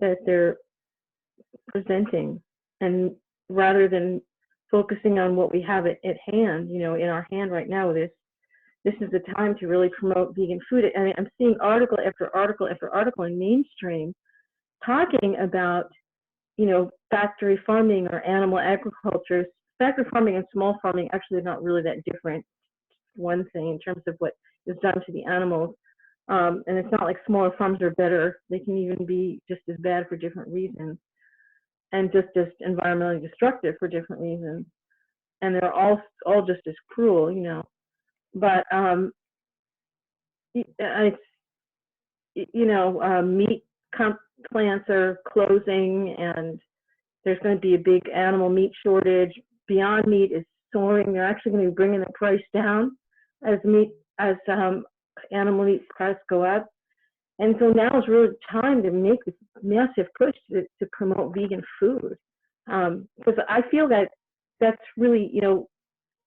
that they're presenting, and rather than focusing on what we have at hand, in our hand right now, this is the time to really promote vegan food. I mean, I'm seeing article after article after article in mainstream talking about, factory farming or animal agriculture. Factory farming and small farming actually are not really that different, one thing, in terms of what is done to the animals. And it's not like smaller farms are better. They can even be just as bad for different reasons, and just environmentally destructive for different reasons. And they're all just as cruel, But meat plants are closing, and there's going to be a big animal meat shortage. Beyond Meat is soaring. They're actually going to be bringing the price down as animal meat prices go up. And so now is really time to make this massive push to promote vegan food. Because I feel that that's really, you know,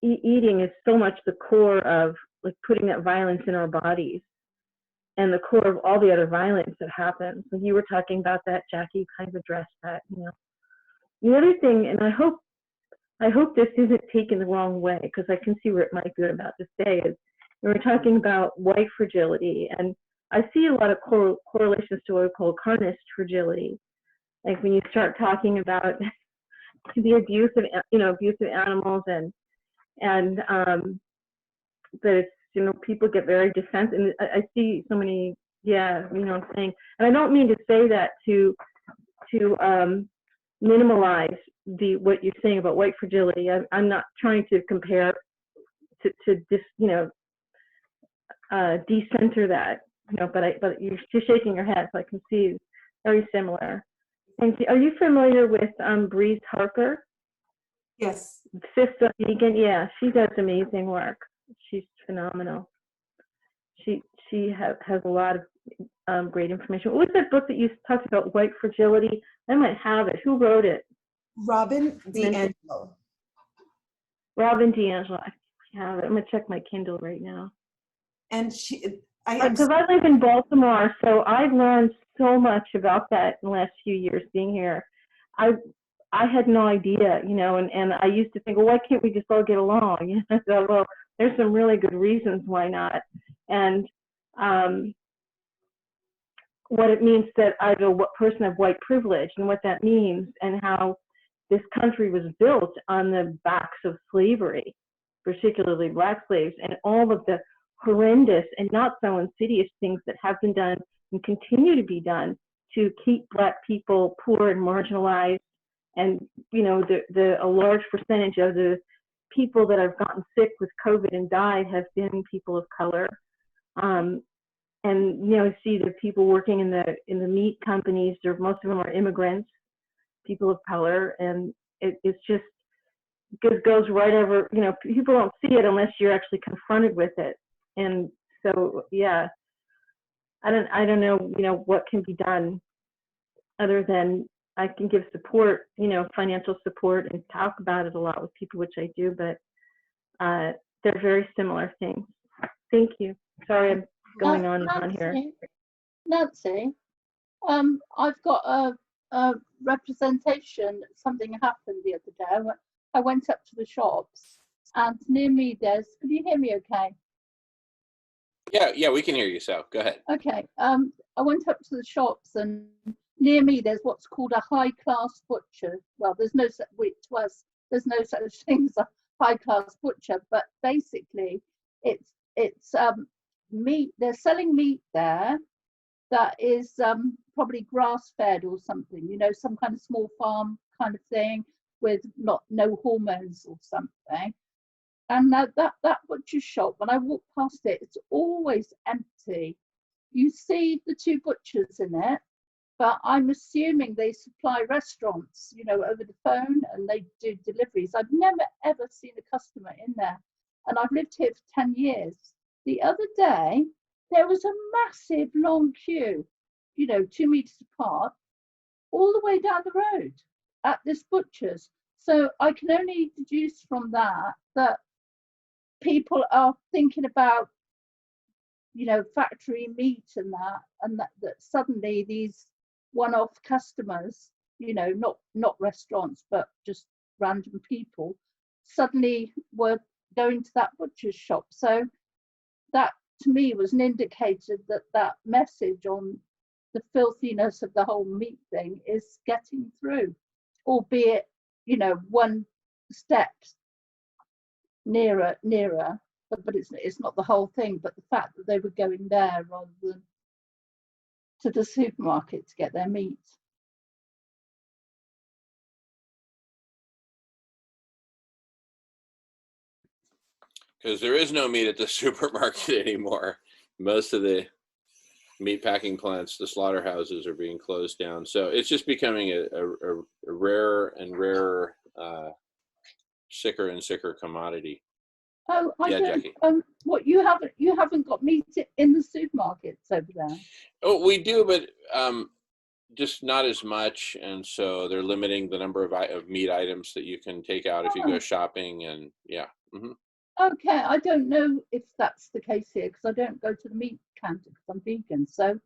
eating is so much the core of like putting that violence in our bodies and the core of all the other violence that happens. So you were talking about that, Jackie, kind of addressed that, you know. The other thing, and I hope this isn't taken the wrong way, because I can see where it might be about to say, is we were talking about white fragility, and I see a lot of correlations to what we call carnist fragility. Like when you start talking about the abuse of, you know, abuse of animals, and that it's, you know, people get very defensive. And I see so many, yeah, you know what I'm saying. And I don't mean to say that to minimalize what you're saying about white fragility. I'm not trying to compare to just, you know, decenter that, you know, but you're shaking your head, so I can see it's very similar. And are you familiar with Breeze Harper? Yes. Sister Vegan, yeah, she does amazing work. She's phenomenal. She has a lot of great information. What was that book that you talked about, White Fragility? I might have it. Who wrote it? Robin DiAngelo. Robin DiAngelo. I have it. I'm gonna check my Kindle right now. And I live in Baltimore, so I've learned so much about that in the last few years being here. I had no idea, you know, and I used to think, well, why can't we just all get along? You know, so, well, there's some really good reasons why not. And what it means that I'm a person of white privilege, and what that means, and how this country was built on the backs of slavery, particularly Black slaves, and all of the horrendous and not so insidious things that have been done and continue to be done to keep Black people poor and marginalized. And, you know, a large percentage of the people that have gotten sick with COVID and died have been people of color. And, you know, see the people working in the meat companies, most of them are immigrants, people of color. And it's just, it goes right over, you know, people don't see it unless you're actually confronted with it. And so, yeah, I don't know, you know, what can be done other than I can give support, you know, financial support, and talk about it a lot with people, which I do, but they're very similar things. Thank you. Sorry, I'm going on and on here. Nancy, I've got a representation. Something happened the other day. I went up to the shops, and near me there's, can you hear me okay? Yeah, we can hear you, so go ahead. Okay, I went up to the shops, and near me there's what's called a high-class butcher. Well, there's no such thing as a high-class butcher, but basically it's meat. They're selling meat there that is probably grass-fed or something, you know, some kind of small farm kind of thing with no hormones or something. And that butcher shop, when I walk past it, it's always empty. You see the two butchers in it, but I'm assuming they supply restaurants, you know, over the phone, and they do deliveries. I've never ever seen a customer in there, and I've lived here for 10 years. The other day, there was a massive long queue, you know, 2 meters apart, all the way down the road at this butcher's. So I can only deduce from that people are thinking about, you know, factory meat and that suddenly these one-off customers, you know, not restaurants, but just random people, suddenly were going to that butcher's shop. So that to me was an indicator that message on the filthiness of the whole meat thing is getting through, albeit, you know, one step nearer, but it's not the whole thing. But the fact that they were going there rather than to the supermarket to get their meat. Because there is no meat at the supermarket anymore. Most of the meat packing plants, the slaughterhouses are being closed down. So it's just becoming a rarer and rarer, sicker and sicker commodity. Oh, I Yeah, don't. Jackie. What you haven't got meat in the supermarkets over there? Oh, we do, but just not as much, and so they're limiting the number of meat items that you can take out if you go shopping, and yeah. Mm-hmm. Okay, I don't know if that's the case here because I don't go to the meat counter because I'm vegan. So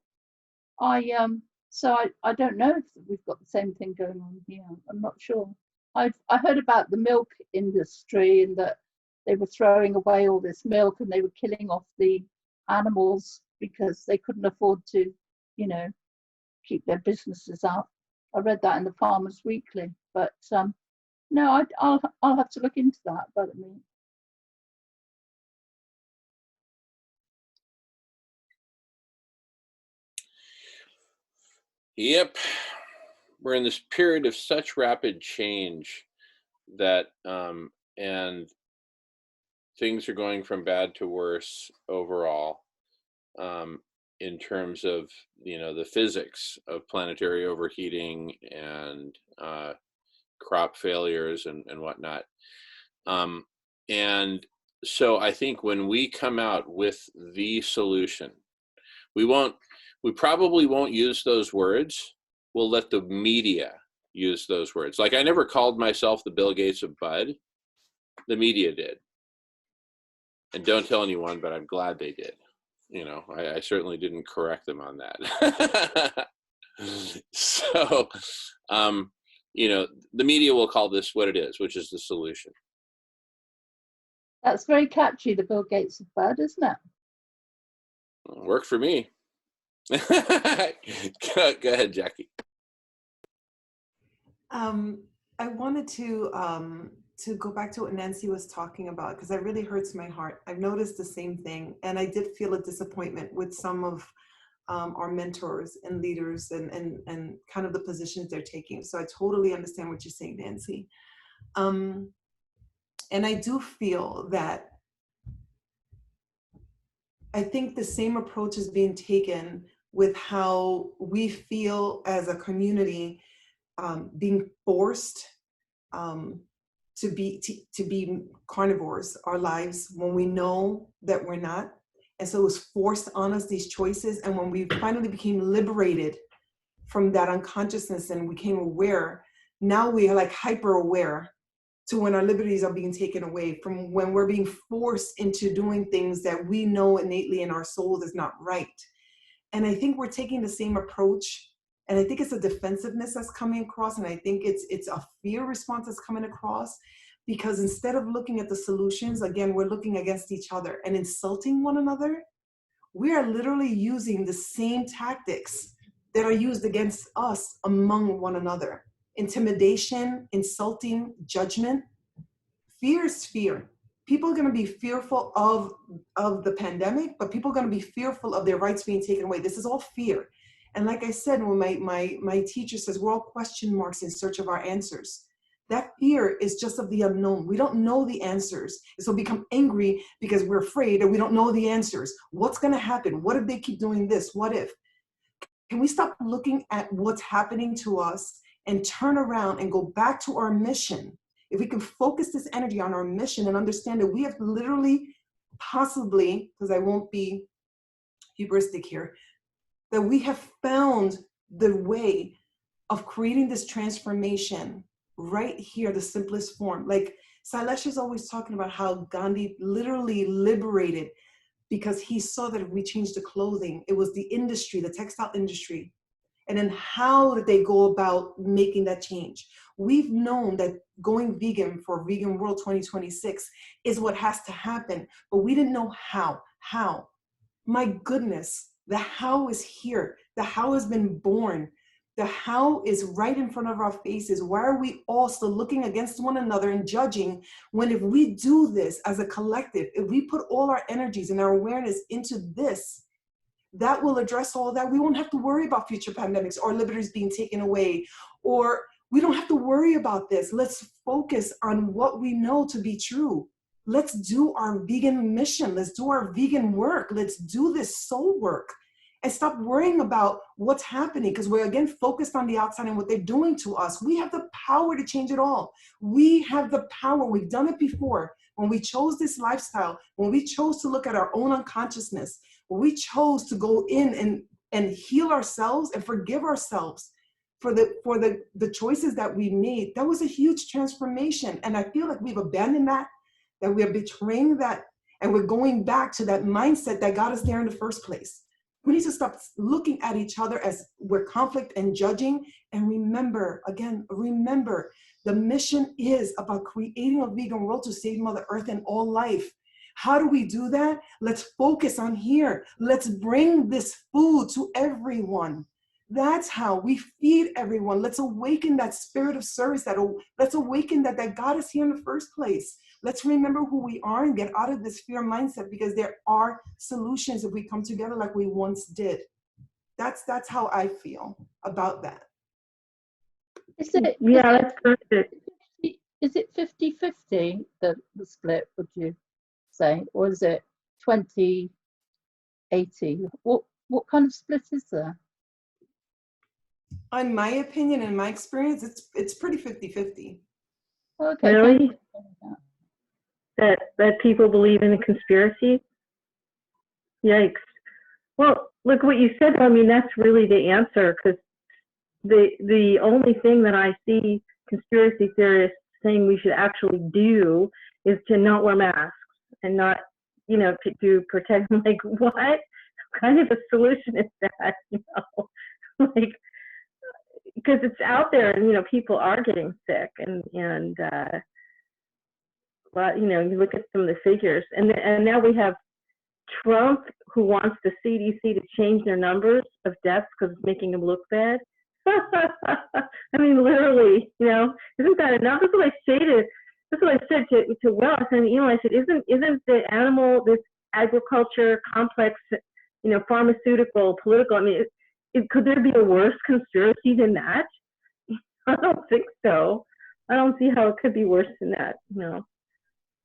I don't know if we've got the same thing going on here. I'm not sure. I heard about the milk industry and that they were throwing away all this milk and they were killing off the animals because they couldn't afford to, keep their businesses up. I read that in the Farmers Weekly, but no, I'll have to look into that about the meat. Yep, we're in this period of such rapid change that and things are going from bad to worse overall, in terms of the physics of planetary overheating and crop failures and whatnot. And so I think when we come out with the solution, we probably won't use those words. We'll let the media use those words. Like, I never called myself the Bill Gates of Bud. The media did. And don't tell anyone, but I'm glad they did. I certainly didn't correct them on that. So, the media will call this what it is, which is the solution. That's very catchy, the Bill Gates of Bud, isn't it? Worked for me. Go ahead, Jackie. I wanted to go back to what Nancy was talking about, because it really hurts my heart. I've noticed the same thing, and I did feel a disappointment with some of our mentors and leaders and kind of the positions they're taking. So I totally understand what you're saying, Nancy. And I do feel that I think the same approach is being taken with how we feel as a community, being forced to be carnivores our lives when we know that we're not. And so it was forced on us, these choices. And when we finally became liberated from that unconsciousness and became aware, now we are like hyper aware to when our liberties are being taken away, from when we're being forced into doing things that we know innately in our soul is not right. And I think we're taking the same approach. And I think it's a defensiveness that's coming across. And I think it's a fear response that's coming across, because instead of looking at the solutions, again, we're looking against each other and insulting one another. We are literally using the same tactics that are used against us among one another. Intimidation, insulting, judgment. Fear is fear. People are going to be fearful of the pandemic, but people are going to be fearful of their rights being taken away. This is all fear. And like I said, when my teacher says we're all question marks in search of our answers, that fear is just of the unknown. We don't know the answers. And so we become angry because we're afraid and we don't know the answers. What's going to happen? What if they keep doing this? What if? Can we stop looking at what's happening to us and turn around and go back to our mission? If we can focus this energy on our mission and understand that we have literally, possibly, because I won't be hubristic here, that we have found the way of creating this transformation right here, the simplest form. Like Sailesh is always talking about how Gandhi literally liberated, because he saw that if we changed the clothing, it was the industry, the textile industry. And then how did they go about making that change? We've known that going vegan for Vegan World 2026 is what has to happen, but we didn't know how. How? My goodness, the how is here. The how has been born. The how is right in front of our faces. Why are we all still looking against one another and judging, when if we do this as a collective, if we put all our energies and our awareness into this, that will address all that. We won't have to worry about future pandemics or liberties being taken away, or we don't have to worry about this. Let's focus on what we know to be true. Let's do our vegan mission. Let's do our vegan work. Let's do this soul work. and stop worrying about what's happening, because we're again focused on the outside and what they're doing to us. We have the power to change it all. We have the power. We've done it before. When we chose this lifestyle, when we chose to look at our own unconsciousness, when we chose to go in and heal ourselves and forgive ourselves for the choices that we made, that was a huge transformation. And I feel like we've abandoned that we are betraying that, and we're going back to that mindset that got us there in the first place. We need to stop looking at each other as we're conflict and judging. And remember, the mission is about creating a vegan world to save Mother Earth and all life. How do we do that? Let's focus on here. Let's bring this food to everyone. That's how we feed everyone. Let's awaken that spirit of service. Let's awaken that got us here in the first place. Let's remember who we are and get out of this fear mindset, because there are solutions if we come together like we once did. That's how I feel about that. Is it, Yeah, that's perfect. is it 50-50, the split, would you say? Or is it 20-80? What kind of split is there? In my opinion, in my experience, it's pretty 50-50. Okay. Really? That people believe in a conspiracy? Yikes. Well, look what you said. I mean, that's really the answer, because the only thing that I see conspiracy theorists saying we should actually do is to not wear masks and not, to pretend like, what kind of a solution is that? Like, because it's out there, and people are getting sick, and but you look at some of the figures, and now we have Trump, who wants the CDC to change their numbers of deaths because it's making him look bad. I mean, literally, isn't that enough? That's what I said to Wells, and I said, isn't the animal, this agriculture complex, pharmaceutical, political? I mean, could there be a worse conspiracy than that? I don't think so. I don't see how it could be worse than that.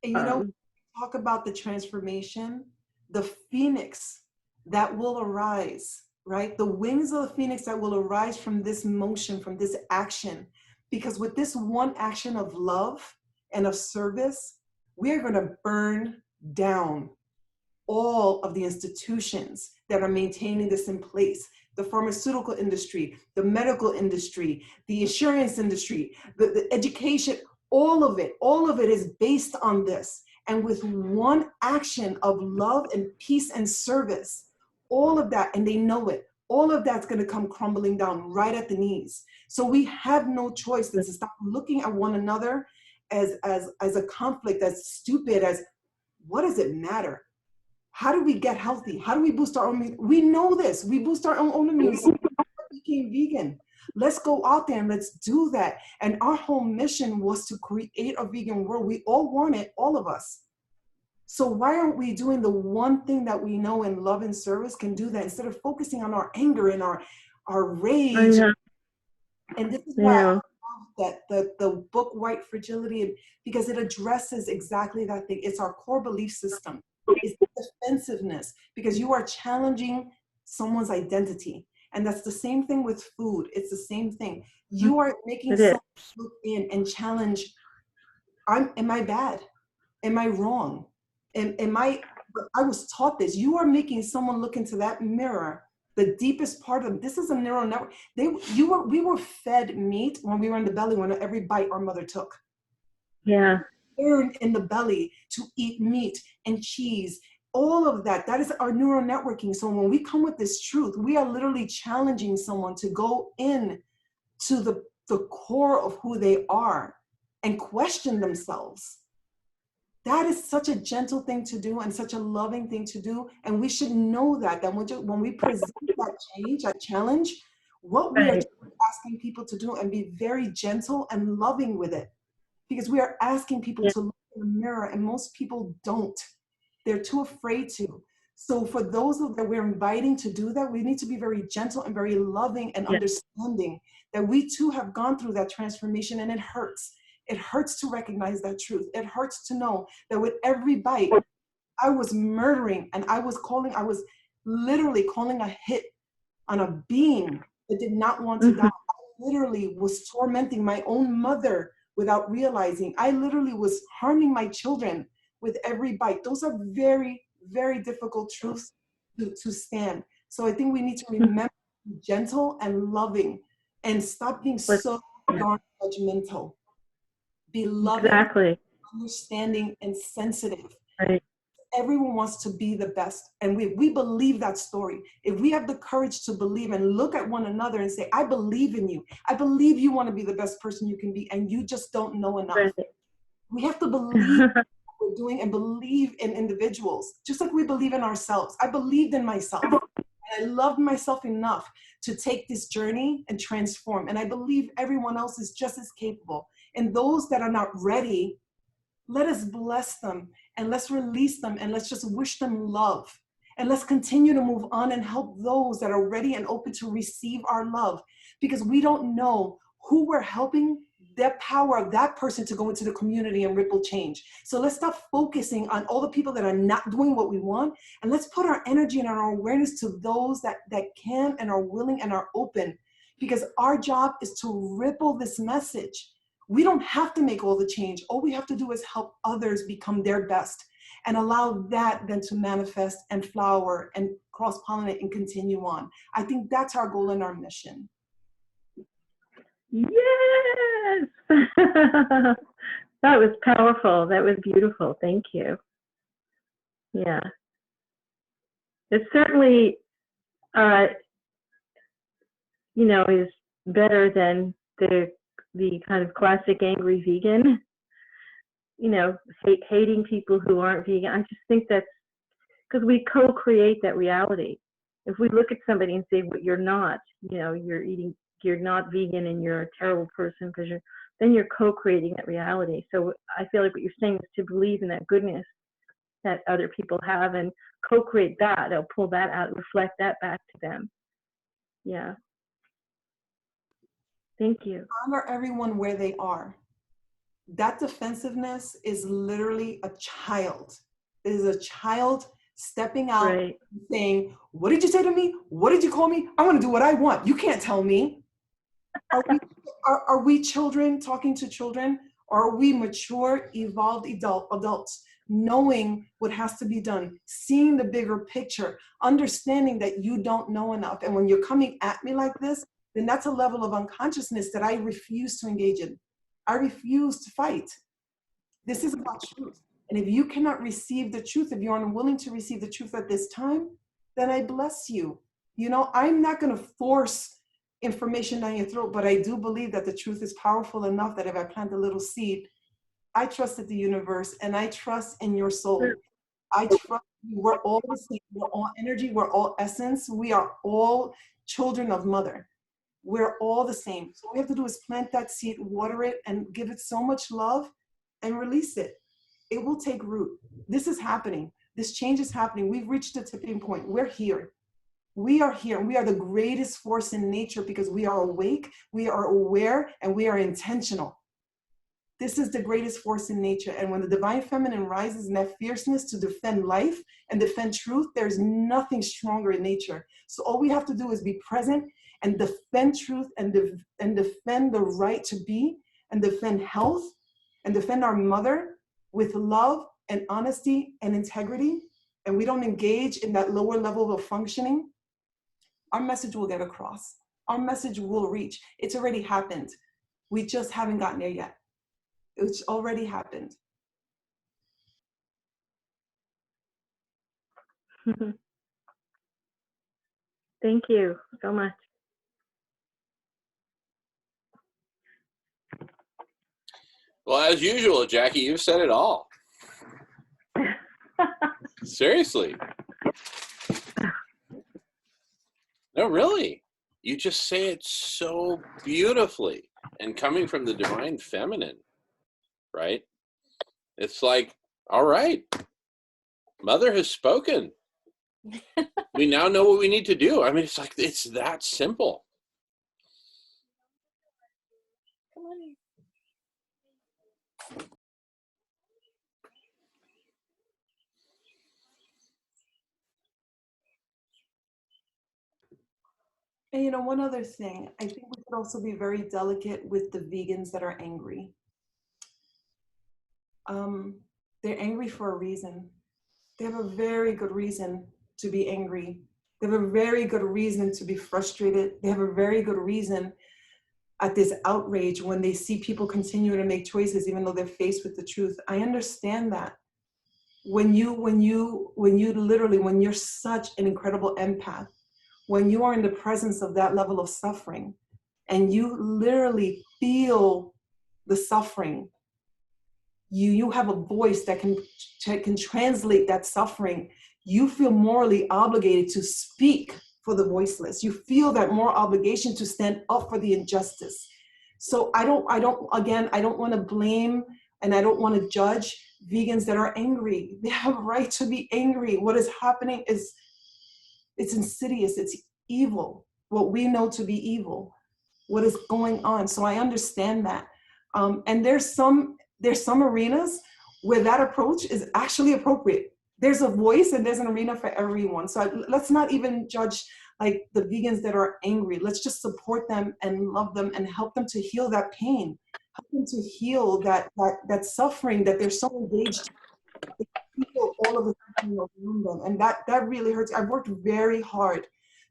And talk about the transformation, the phoenix that will arise, right? The wings of the phoenix that will arise from this motion, from this action. Because with this one action of love and of service, we are going to burn down all of the institutions that are maintaining this in place. The pharmaceutical industry, the medical industry, the insurance industry, the education, all of it is based on this. And with one action of love and peace and service, all of that, and they know it, all of that's going to come crumbling down right at the knees. So we have no choice than to stop looking at one another as a conflict, as stupid, as what does it matter? How do we get healthy? How do we boost our own? We know this. We boost our own immunity. We became vegan. Let's go out there and let's do that. And our whole mission was to create a vegan world. We all want it, all of us. So why aren't we doing the one thing that we know in love and service can do that, instead of focusing on our anger and our rage? And this is why I love that the book White Fragility, because it addresses exactly that thing. It's our core belief system. It's defensiveness, because you are challenging someone's identity. And that's the same thing with food. It's the same thing. You are making someone look in and challenge, am I bad? Am I wrong? I was taught this. You are making someone look into that mirror, the deepest part of them. This is a neural network. We were fed meat when we were in the belly, when every bite our mother took. Yeah. Learned in the belly to eat meat and cheese, all of that. That is our neural networking. So when we come with this truth, we are literally challenging someone to go in to the core of who they are and question themselves. That is such a gentle thing to do and such a loving thing to do. And we should know that when we present that change, that challenge, what we are asking people to do, and be very gentle and loving with it. Because we are asking people to look in the mirror, and most people don't. They're too afraid to. So for those that we're inviting to do that, we need to be very gentle and very loving and understanding that we too have gone through that transformation, and it hurts. It hurts to recognize that truth. It hurts to know that with every bite, I was murdering, and I was literally calling a hit on a being that did not want to die. I literally was tormenting my own mother without realizing. I literally was harming my children with every bite. Those are very, very difficult truths to stand. So I think we need to remember to be gentle and loving and stop being so darn judgmental. Be loving, Exactly. understanding, and sensitive. Right. Everyone wants to be the best. And we believe that story. If we have the courage to believe and look at one another and say, I believe in you. I believe you want to be the best person you can be, and you just don't know enough. Right. We have to believe what we're doing and believe in individuals, just like we believe in ourselves. I believed in myself. And I loved myself enough to take this journey and transform. And I believe everyone else is just as capable. And those that are not ready, let us bless them and let's release them and let's just wish them love. And let's continue to move on and help those that are ready and open to receive our love, because we don't know who we're helping, the power of that person to go into the community and ripple change. So let's stop focusing on all the people that are not doing what we want, and let's put our energy and our awareness to those that can and are willing and are open, because our job is to ripple this message. We don't have to make all the change. All we have to do is help others become their best and allow that then to manifest and flower and cross-pollinate and continue on. I think that's our goal and our mission. Yes. That was powerful. That was beautiful. Thank you. Yeah. It certainly, is better than the kind of classic angry vegan, hating people who aren't vegan. I just think that's because we co-create that reality. If we look at somebody and say, well, you're not, you're not vegan and you're a terrible person because then you're co-creating that reality. So I feel like what you're saying is to believe in that goodness that other people have and co-create that. They'll pull that out, reflect that back to them. Yeah. Thank you. Honor everyone where they are. That defensiveness is literally a child. It is a child stepping out, right, and saying, what did you say to me? What did you call me? I want to do what I want. You can't tell me. Are we children talking to children? Or are we mature, evolved adults, knowing what has to be done, seeing the bigger picture, understanding that you don't know enough? And when you're coming at me like this, then that's a level of unconsciousness that I refuse to engage in. I refuse to fight. This is about truth. And if you cannot receive the truth, if you're unwilling to receive the truth at this time, then I bless you. I'm not going to force information down your throat, but I do believe that the truth is powerful enough that if I plant a little seed, I trust the universe and I trust in your soul. I trust you. We're all the same. We're all energy. We're all essence. We are all children of mother. We're all the same. So all we have to do is plant that seed, water it, and give it so much love and release it. It will take root. This is happening. This change is happening. We've reached the tipping point. We're here. We are here. We are the greatest force in nature because we are awake, we are aware, and we are intentional. This is the greatest force in nature. And when the divine feminine rises in that fierceness to defend life and defend truth, there's nothing stronger in nature. So all we have to do is be present and defend truth and defend the right to be and defend health and defend our mother with love and honesty and integrity. And we don't engage in that lower level of functioning, our message will get across. Our message will reach. It's already happened. We just haven't gotten there yet. It's already happened. Thank you so much. Well, as usual, Jackie, you've said it all. Seriously. No, really. You just say it so beautifully. And coming from the divine feminine, right? It's like, all right, Mother has spoken. We now know what we need to do. I mean, it's like, it's that simple. Come on. And you know, one other thing, I think we could also be very delicate with the vegans that are angry. They're angry for a reason. They have a very good reason to be angry. They have a very good reason to be frustrated. They have a very good reason at this outrage when they see people continue to make choices even though they're faced with the truth. I understand that. When you're such an incredible empath, when you are in the presence of that level of suffering and you literally feel the suffering, you have a voice that can translate that suffering. You feel morally obligated to speak for the voiceless. You feel that moral obligation to stand up for the injustice. So I don't want to blame and I don't want to judge vegans that are angry. They have a right to be angry. What is happening is, it's insidious, it's evil, what we know to be evil, what is going on. So I understand that. And there's some arenas where that approach is actually appropriate. There's a voice and there's an arena for everyone. So let's not even judge like the vegans that are angry. Let's just support them and love them and help them to heal that pain, help them to heal that suffering that they're so engaged in. People all of the time around them. And that really hurts. I've worked very hard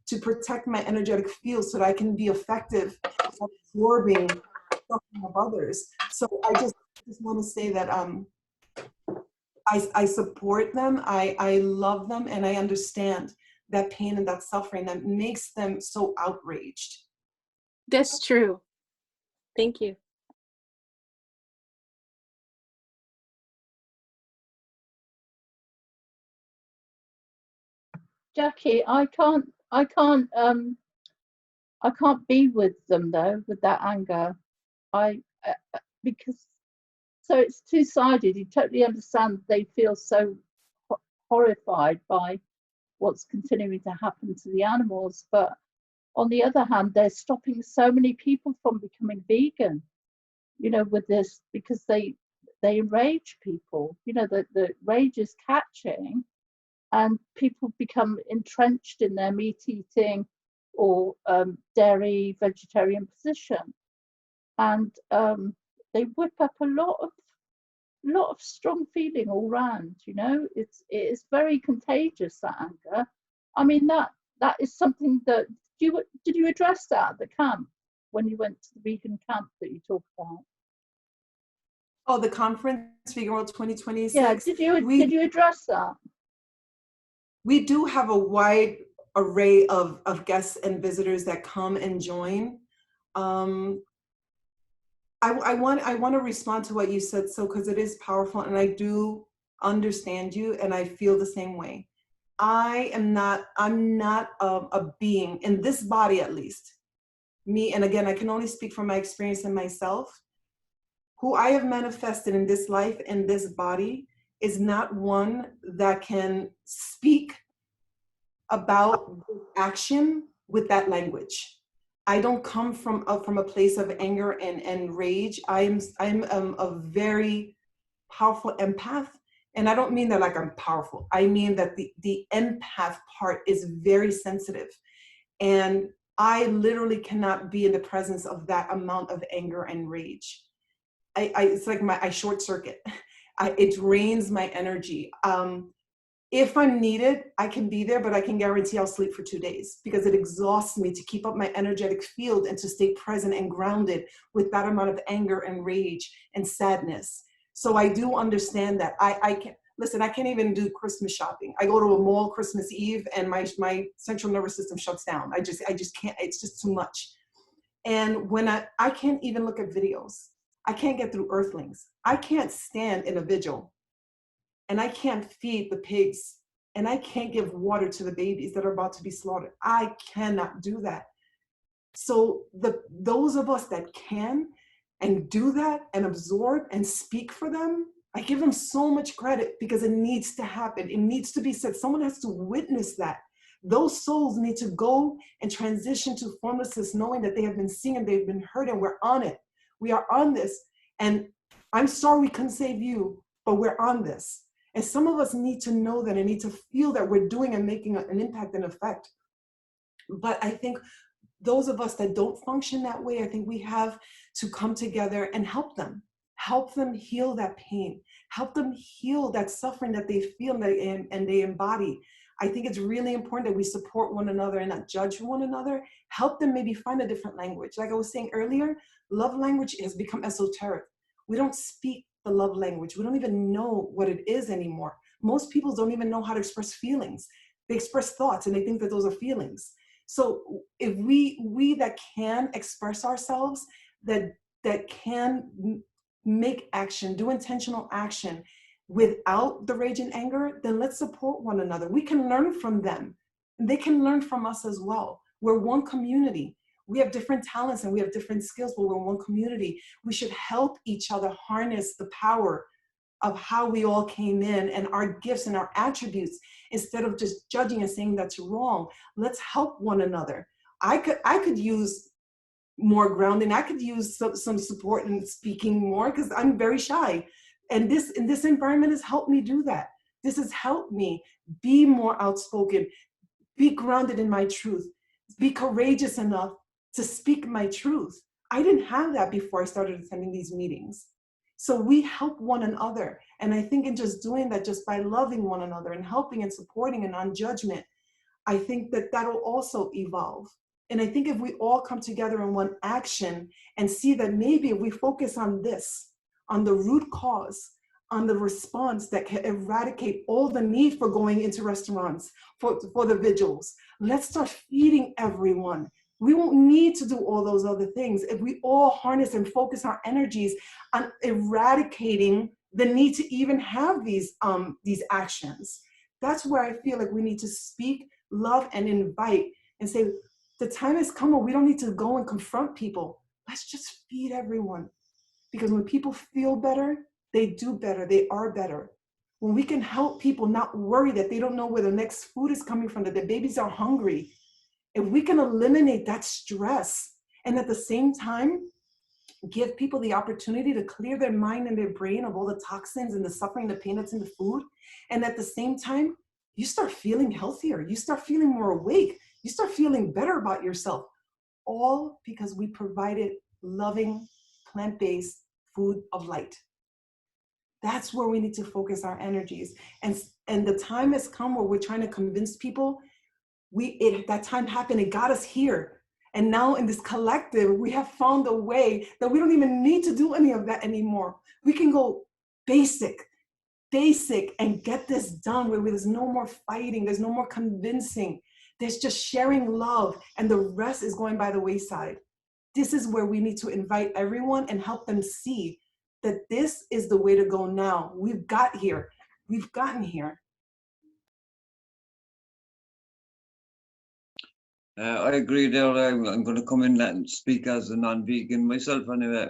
to protect my energetic field so that I can be effective at absorbing suffering of others. So I just want to say that I support them, I love them, and I understand that pain and that suffering that makes them so outraged. That's true. Thank you. Jackie, I can't be with them though, with that anger. Because so it's two-sided. You totally understand they feel so horrified by what's continuing to happen to the animals, but on the other hand, they're stopping so many people from becoming vegan, you know, with this, because they enrage people. You know, the rage is catching and people become entrenched in their meat eating or dairy vegetarian position, and they whip up a lot of strong feeling all round. You know, it is very contagious, that anger. I mean, that is something that did you address that at the camp when you went to the vegan camp that you talked about? Oh, the conference, Vegan World 2026. Yeah, did you address that? We do have a wide array of guests and visitors that come and join. I want to respond to what you said, so because it is powerful, and I do understand you, and I feel the same way. I'm not a being in this body, at least. Me, and again, I can only speak from my experience and myself. Who I have manifested in this life, in this body, is not one that can speak about action with that language. I don't come from a place of anger and rage. I'm a very powerful empath. And I don't mean that like I'm powerful. I mean that the empath part is very sensitive. And I literally cannot be in the presence of that amount of anger and rage. It's like I short circuit. It drains my energy. If I'm needed, I can be there, but I can guarantee I'll sleep for 2 days because it exhausts me to keep up my energetic field and to stay present and grounded with that amount of anger and rage and sadness. So I do understand that. I can't even do Christmas shopping. I go to a mall Christmas Eve and my central nervous system shuts down. I just can't, it's just too much. And when I can't even look at videos. I can't get through Earthlings. I can't stand in a vigil. And I can't feed the pigs, and I can't give water to the babies that are about to be slaughtered. I cannot do that. So those of us that can and do that and absorb and speak for them, I give them so much credit because it needs to happen. It needs to be said. Someone has to witness that. Those souls need to go and transition to formlessness, knowing that they have been seen and they've been heard, and we're on it. We are on this. And I'm sorry we couldn't save you, but we're on this. And some of us need to know that and need to feel that we're doing and making an impact and effect. But I think those of us that don't function that way, I think we have to come together and help them heal that pain, help them heal that suffering that they feel and they embody. I think it's really important that we support one another and not judge one another, help them maybe find a different language. Like I was saying earlier, love language has become esoteric. We don't speak the love language. We don't even know what it is anymore. Most people don't even know how to express feelings. They express thoughts and they think that those are feelings. So if we that can express ourselves, that can make action, do intentional action without the rage and anger, then let's support one another. We can learn from them. And they can learn from us as well. We're one community. We have different talents and we have different skills, but we're one community. We should help each other harness the power of how we all came in and our gifts and our attributes, instead of just judging and saying that's wrong. Let's help one another. I could use more grounding. I could use some support in speaking more because I'm very shy. And this environment has helped me do that. This has helped me be more outspoken, be grounded in my truth, be courageous enough to speak my truth. I didn't have that before I started attending these meetings. So we help one another. And I think in just doing that, just by loving one another and helping and supporting and on judgment, I think that that'll also evolve. And I think if we all come together in one action and see that maybe if we focus on this, on the root cause, on the response that can eradicate all the need for going into restaurants, for the vigils, let's start feeding everyone. We won't need to do all those other things if we all harness and focus our energies on eradicating the need to even have these actions. That's where I feel like we need to speak, love, and invite and say, the time has come where we don't need to go and confront people. Let's just feed everyone. Because when people feel better, they do better, they are better. When we can help people not worry that they don't know where the next food is coming from, that their babies are hungry, if we can eliminate that stress and at the same time give people the opportunity to clear their mind and their brain of all the toxins and the suffering, the pain that's in the food, and at the same time, you start feeling healthier, you start feeling more awake, you start feeling better about yourself, all because we provided loving, plant-based food of light. That's where we need to focus our energies. And the time has come where we're trying to convince people. That time happened, it got us here. And now in this collective, we have found a way that we don't even need to do any of that anymore. We can go basic, and get this done where there's no more fighting, there's no more convincing. There's just sharing love, and the rest is going by the wayside. This is where we need to invite everyone and help them see that this is the way to go now. We've got here. We've gotten here. I agree there. I'm going to come in and speak as a non-vegan myself anyway.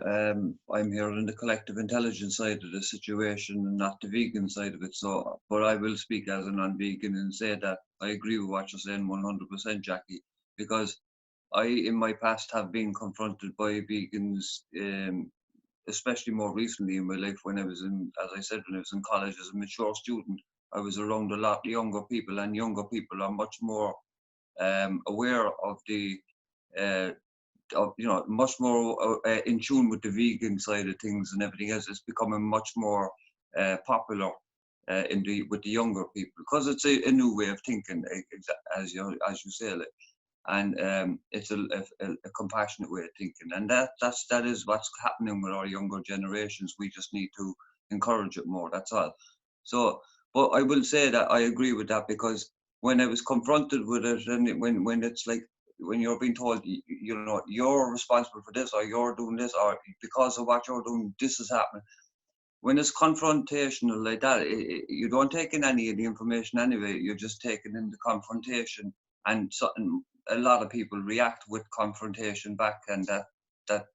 I'm here on the collective intelligence side of the situation and not the vegan side of it. So, but I will speak as a non-vegan and say that I agree with what you're saying 100%, Jackie, because I, in my past, have been confronted by vegans, especially more recently in my life when I was in, as I said, when I was in college as a mature student. I was around a lot of younger people, and younger people are much more aware of the, much more in tune with the vegan side of things and everything else. It's becoming much more popular with the younger people because it's a new way of thinking, as you say, like, and it's a compassionate way of thinking, and that is what's happening with our younger generations. We just need to encourage it more. That's all. So, but I will say that I agree with that, because when I was confronted with it, and when it's like, when you're being told, you're responsible for this, or you're doing this, or because of what you're doing, this is happening. When it's confrontational like that, you don't take in any of the information anyway. You're just taking in the confrontation, and a lot of people react with confrontation back, and that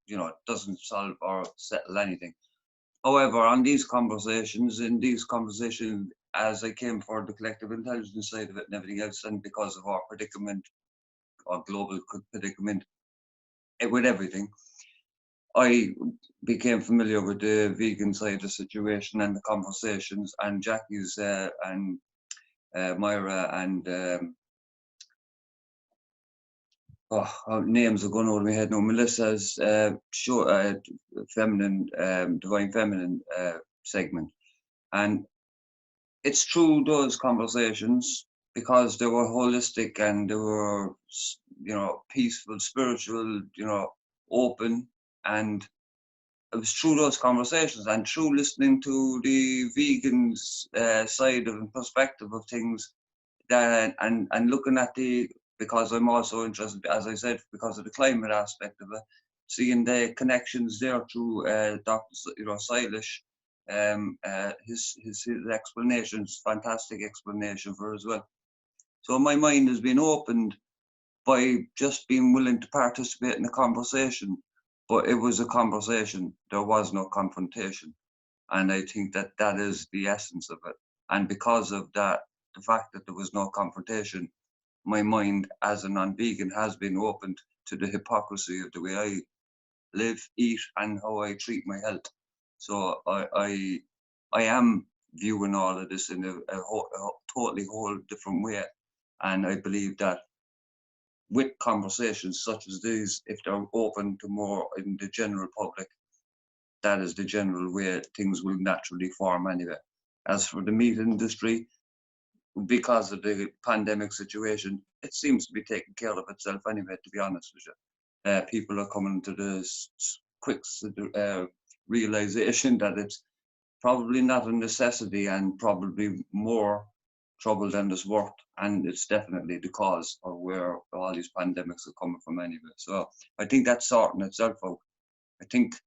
doesn't solve or settle anything. However, in these conversations, as I came for the collective intelligence side of it and everything else, and because of our predicament, our global predicament with everything, I became familiar with the vegan side of the situation and the conversations, and Jackie's and Myra and names are going over my head now. Melissa's feminine, Divine Feminine segment. And it's through those conversations, because they were holistic and they were, peaceful, spiritual, open. And it was through those conversations and through listening to the vegans' side and perspective of things, that and looking at because I'm also interested, as I said, because of the climate aspect of it, seeing the connections there through Dr. Silas, his explanations, fantastic explanation for it as well. So my mind has been opened by just being willing to participate in a conversation, but it was a conversation. There was no confrontation. And I think that that is the essence of it. And because of that, the fact that there was no confrontation, my mind as a non-vegan has been opened to the hypocrisy of the way I live, eat, and how I treat my health. So I am viewing all of this in a totally whole different way. And I believe that with conversations such as these, if they're open to more in the general public, that is the general way things will naturally form anyway. As for the meat industry, because of the pandemic situation, it seems to be taking care of itself anyway, to be honest with you. People are coming to this quick realization that it's probably not a necessity and probably more trouble than it's worth. And it's definitely the cause of where all these pandemics are coming from anyway. So I think that's sorting itself out. I think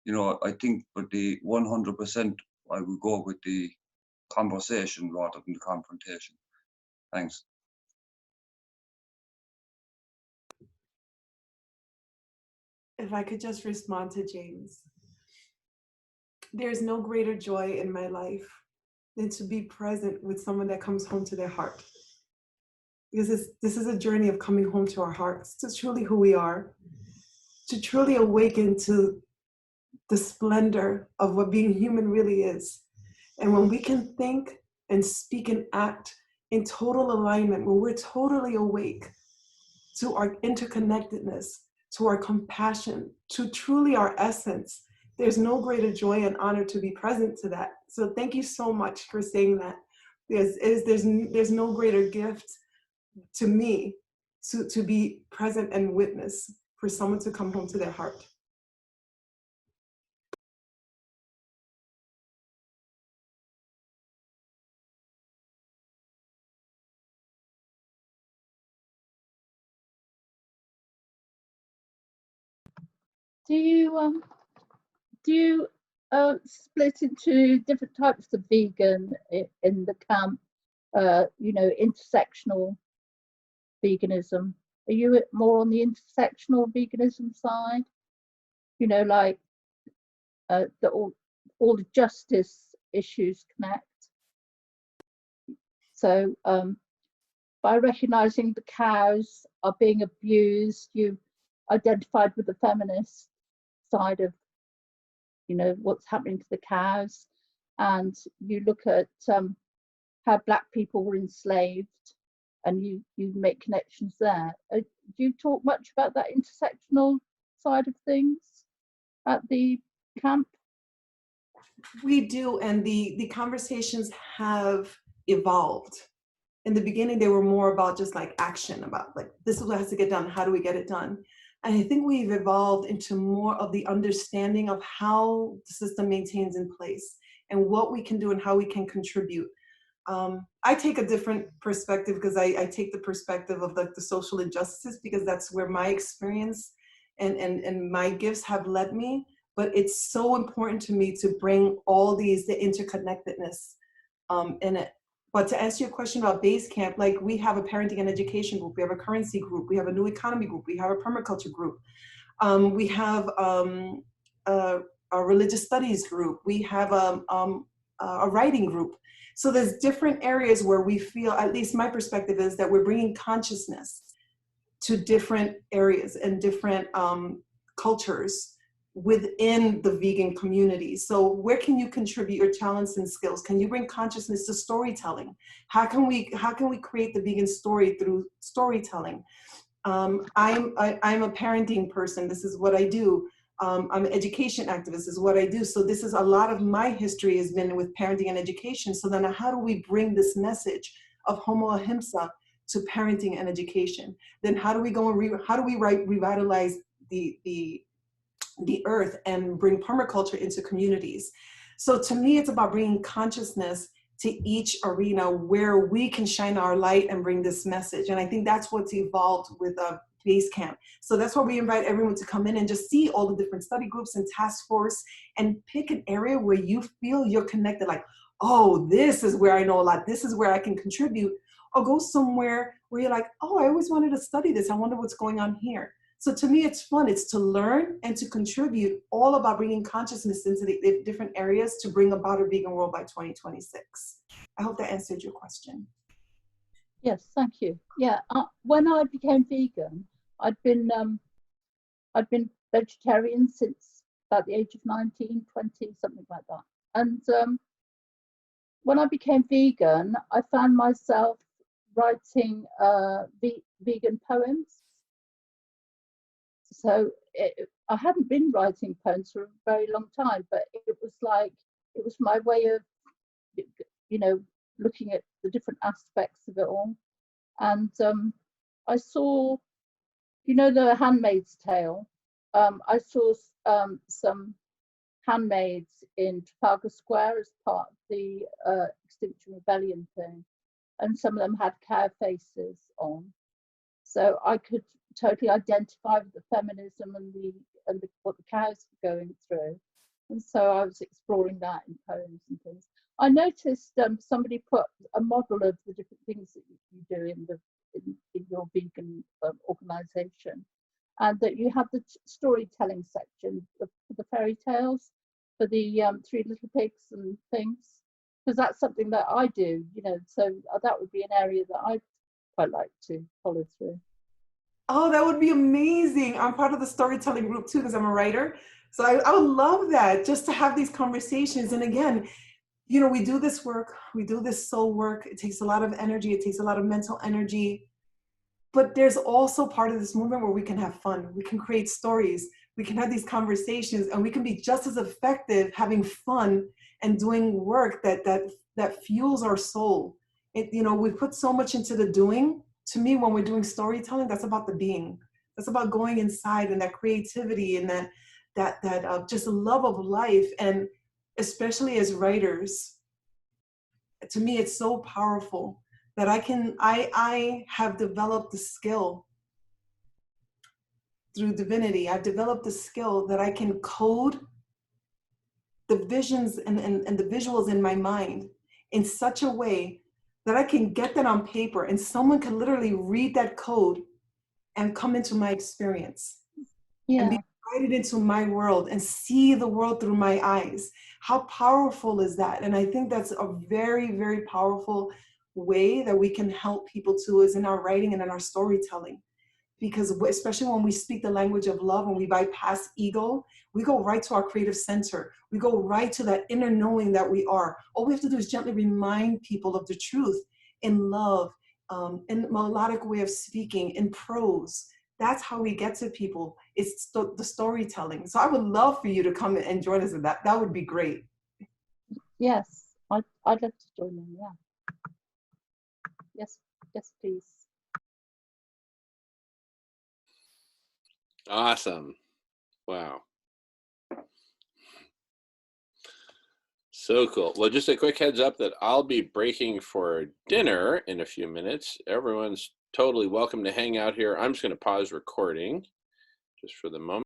with the 100%, I would go with the conversation rather than the confrontation. Thanks. If I could just respond to James. There's no greater joy in my life than to be present with someone that comes home to their heart. Because this is a journey of coming home to our hearts, to truly who we are, to truly awaken to the splendor of what being human really is. And when we can think and speak and act in total alignment, when we're totally awake to our interconnectedness, to our compassion, to truly our essence, there's no greater joy and honor to be present to that. So thank you so much for saying that. There's no greater gift to me to be present and witness for someone to come home to their heart. Do you split into different types of vegan in the camp? Intersectional veganism. Are you more on the intersectional veganism side? Like all the justice issues connect. So by recognizing the cows are being abused, you've identified with the feminist side of what's happening to the cows, and you look at how Black people were enslaved, and you make connections there. Do you talk much about that intersectional side of things at the camp? We do, and the conversations have evolved. In the beginning, they were more about just like action, about like, this is what has to get done, how do we get it done? And I think we've evolved into more of the understanding of how the system maintains in place and what we can do and how we can contribute. I take a different perspective because I take the perspective of the social injustices, because that's where my experience and my gifts have led me. But it's so important to me to bring all the interconnectedness in it. But to answer your question about Basecamp, like we have a parenting and education group, we have a currency group, we have a new economy group, we have a permaculture group, we have a religious studies group, we have a writing group. So there's different areas where we feel, at least my perspective is that we're bringing consciousness to different areas and different cultures within the vegan community. So where can you contribute your talents and skills? Can you bring consciousness to storytelling? How can we create the vegan story through storytelling? I'm a parenting person. This is what I do. I'm an education activist. This is what I do. So this is a lot of my history has been with parenting and education. So then how do we bring this message of Homo Ahimsa to parenting and education? Then how do we go and how do we revitalize the earth and bring permaculture into communities? So to me, it's about bringing consciousness to each arena where we can shine our light and bring this message. And I think that's what's evolved with Basecamp. So that's why we invite everyone to come in and just see all the different study groups and task force and pick an area where you feel you're connected, like, oh, this is where I know a lot, this is where I can contribute, or go somewhere where you're like, oh, I always wanted to study this, I wonder what's going on here. So to me, it's fun. It's to learn and to contribute, all about bringing consciousness into the different areas to bring about a vegan world by 2026. I hope that answered your question. Yes, thank you. Yeah, when I became vegan, I'd been vegetarian since about the age of 19, 20, something like that. And when I became vegan, I found myself writing vegan poems. So I hadn't been writing poems for a very long time, but it was my way of, you know, looking at the different aspects of it all. And I saw, you know, The Handmaid's Tale. I saw some handmaids in Trafalgar Square as part of the Extinction Rebellion thing, and some of them had cow faces on. So I could totally identify with the feminism and what the cows were going through. And so I was exploring that in poems and things. I noticed somebody put a model of the different things that you do in your vegan organization, and that you have the storytelling section for the fairy tales, for the Three Little Pigs and things, because that's something that I do, you know, so that would be an area that I'd quite like to follow through. Oh, that would be amazing. I'm part of the storytelling group too, because I'm a writer. So I would love that, just to have these conversations. And again, you know, we do this work, we do this soul work. It takes a lot of energy. It takes a lot of mental energy. But there's also part of this movement where we can have fun. We can create stories. We can have these conversations, and we can be just as effective having fun and doing work that fuels our soul. You know, we put so much into the doing. To me, when we're doing storytelling, that's about the being. That's about going inside and that creativity and that just love of life. And especially as writers, to me, it's so powerful that I have developed the skill through divinity. I've developed the skill that I can code the visions and the visuals in my mind in such a way that I can get that on paper and someone can literally read that code and come into my experience. Yeah. And be invited into my world and see the world through my eyes. How powerful is that? And I think that's a very, very powerful way that we can help people too, is in our writing and in our storytelling. Because especially when we speak the language of love and we bypass ego, we go right to our creative center. We go right to that inner knowing that we are. All we have to do is gently remind people of the truth in love, in melodic way of speaking, in prose. That's how we get to people. It's the storytelling. So I would love for you to come and join us in that. That would be great. Yes, I'd love to join them, yeah. Yes, please. Awesome. Wow. So cool. Well, just a quick heads up that I'll be breaking for dinner in a few minutes. Everyone's totally welcome to hang out here. I'm just going to pause recording just for the moment.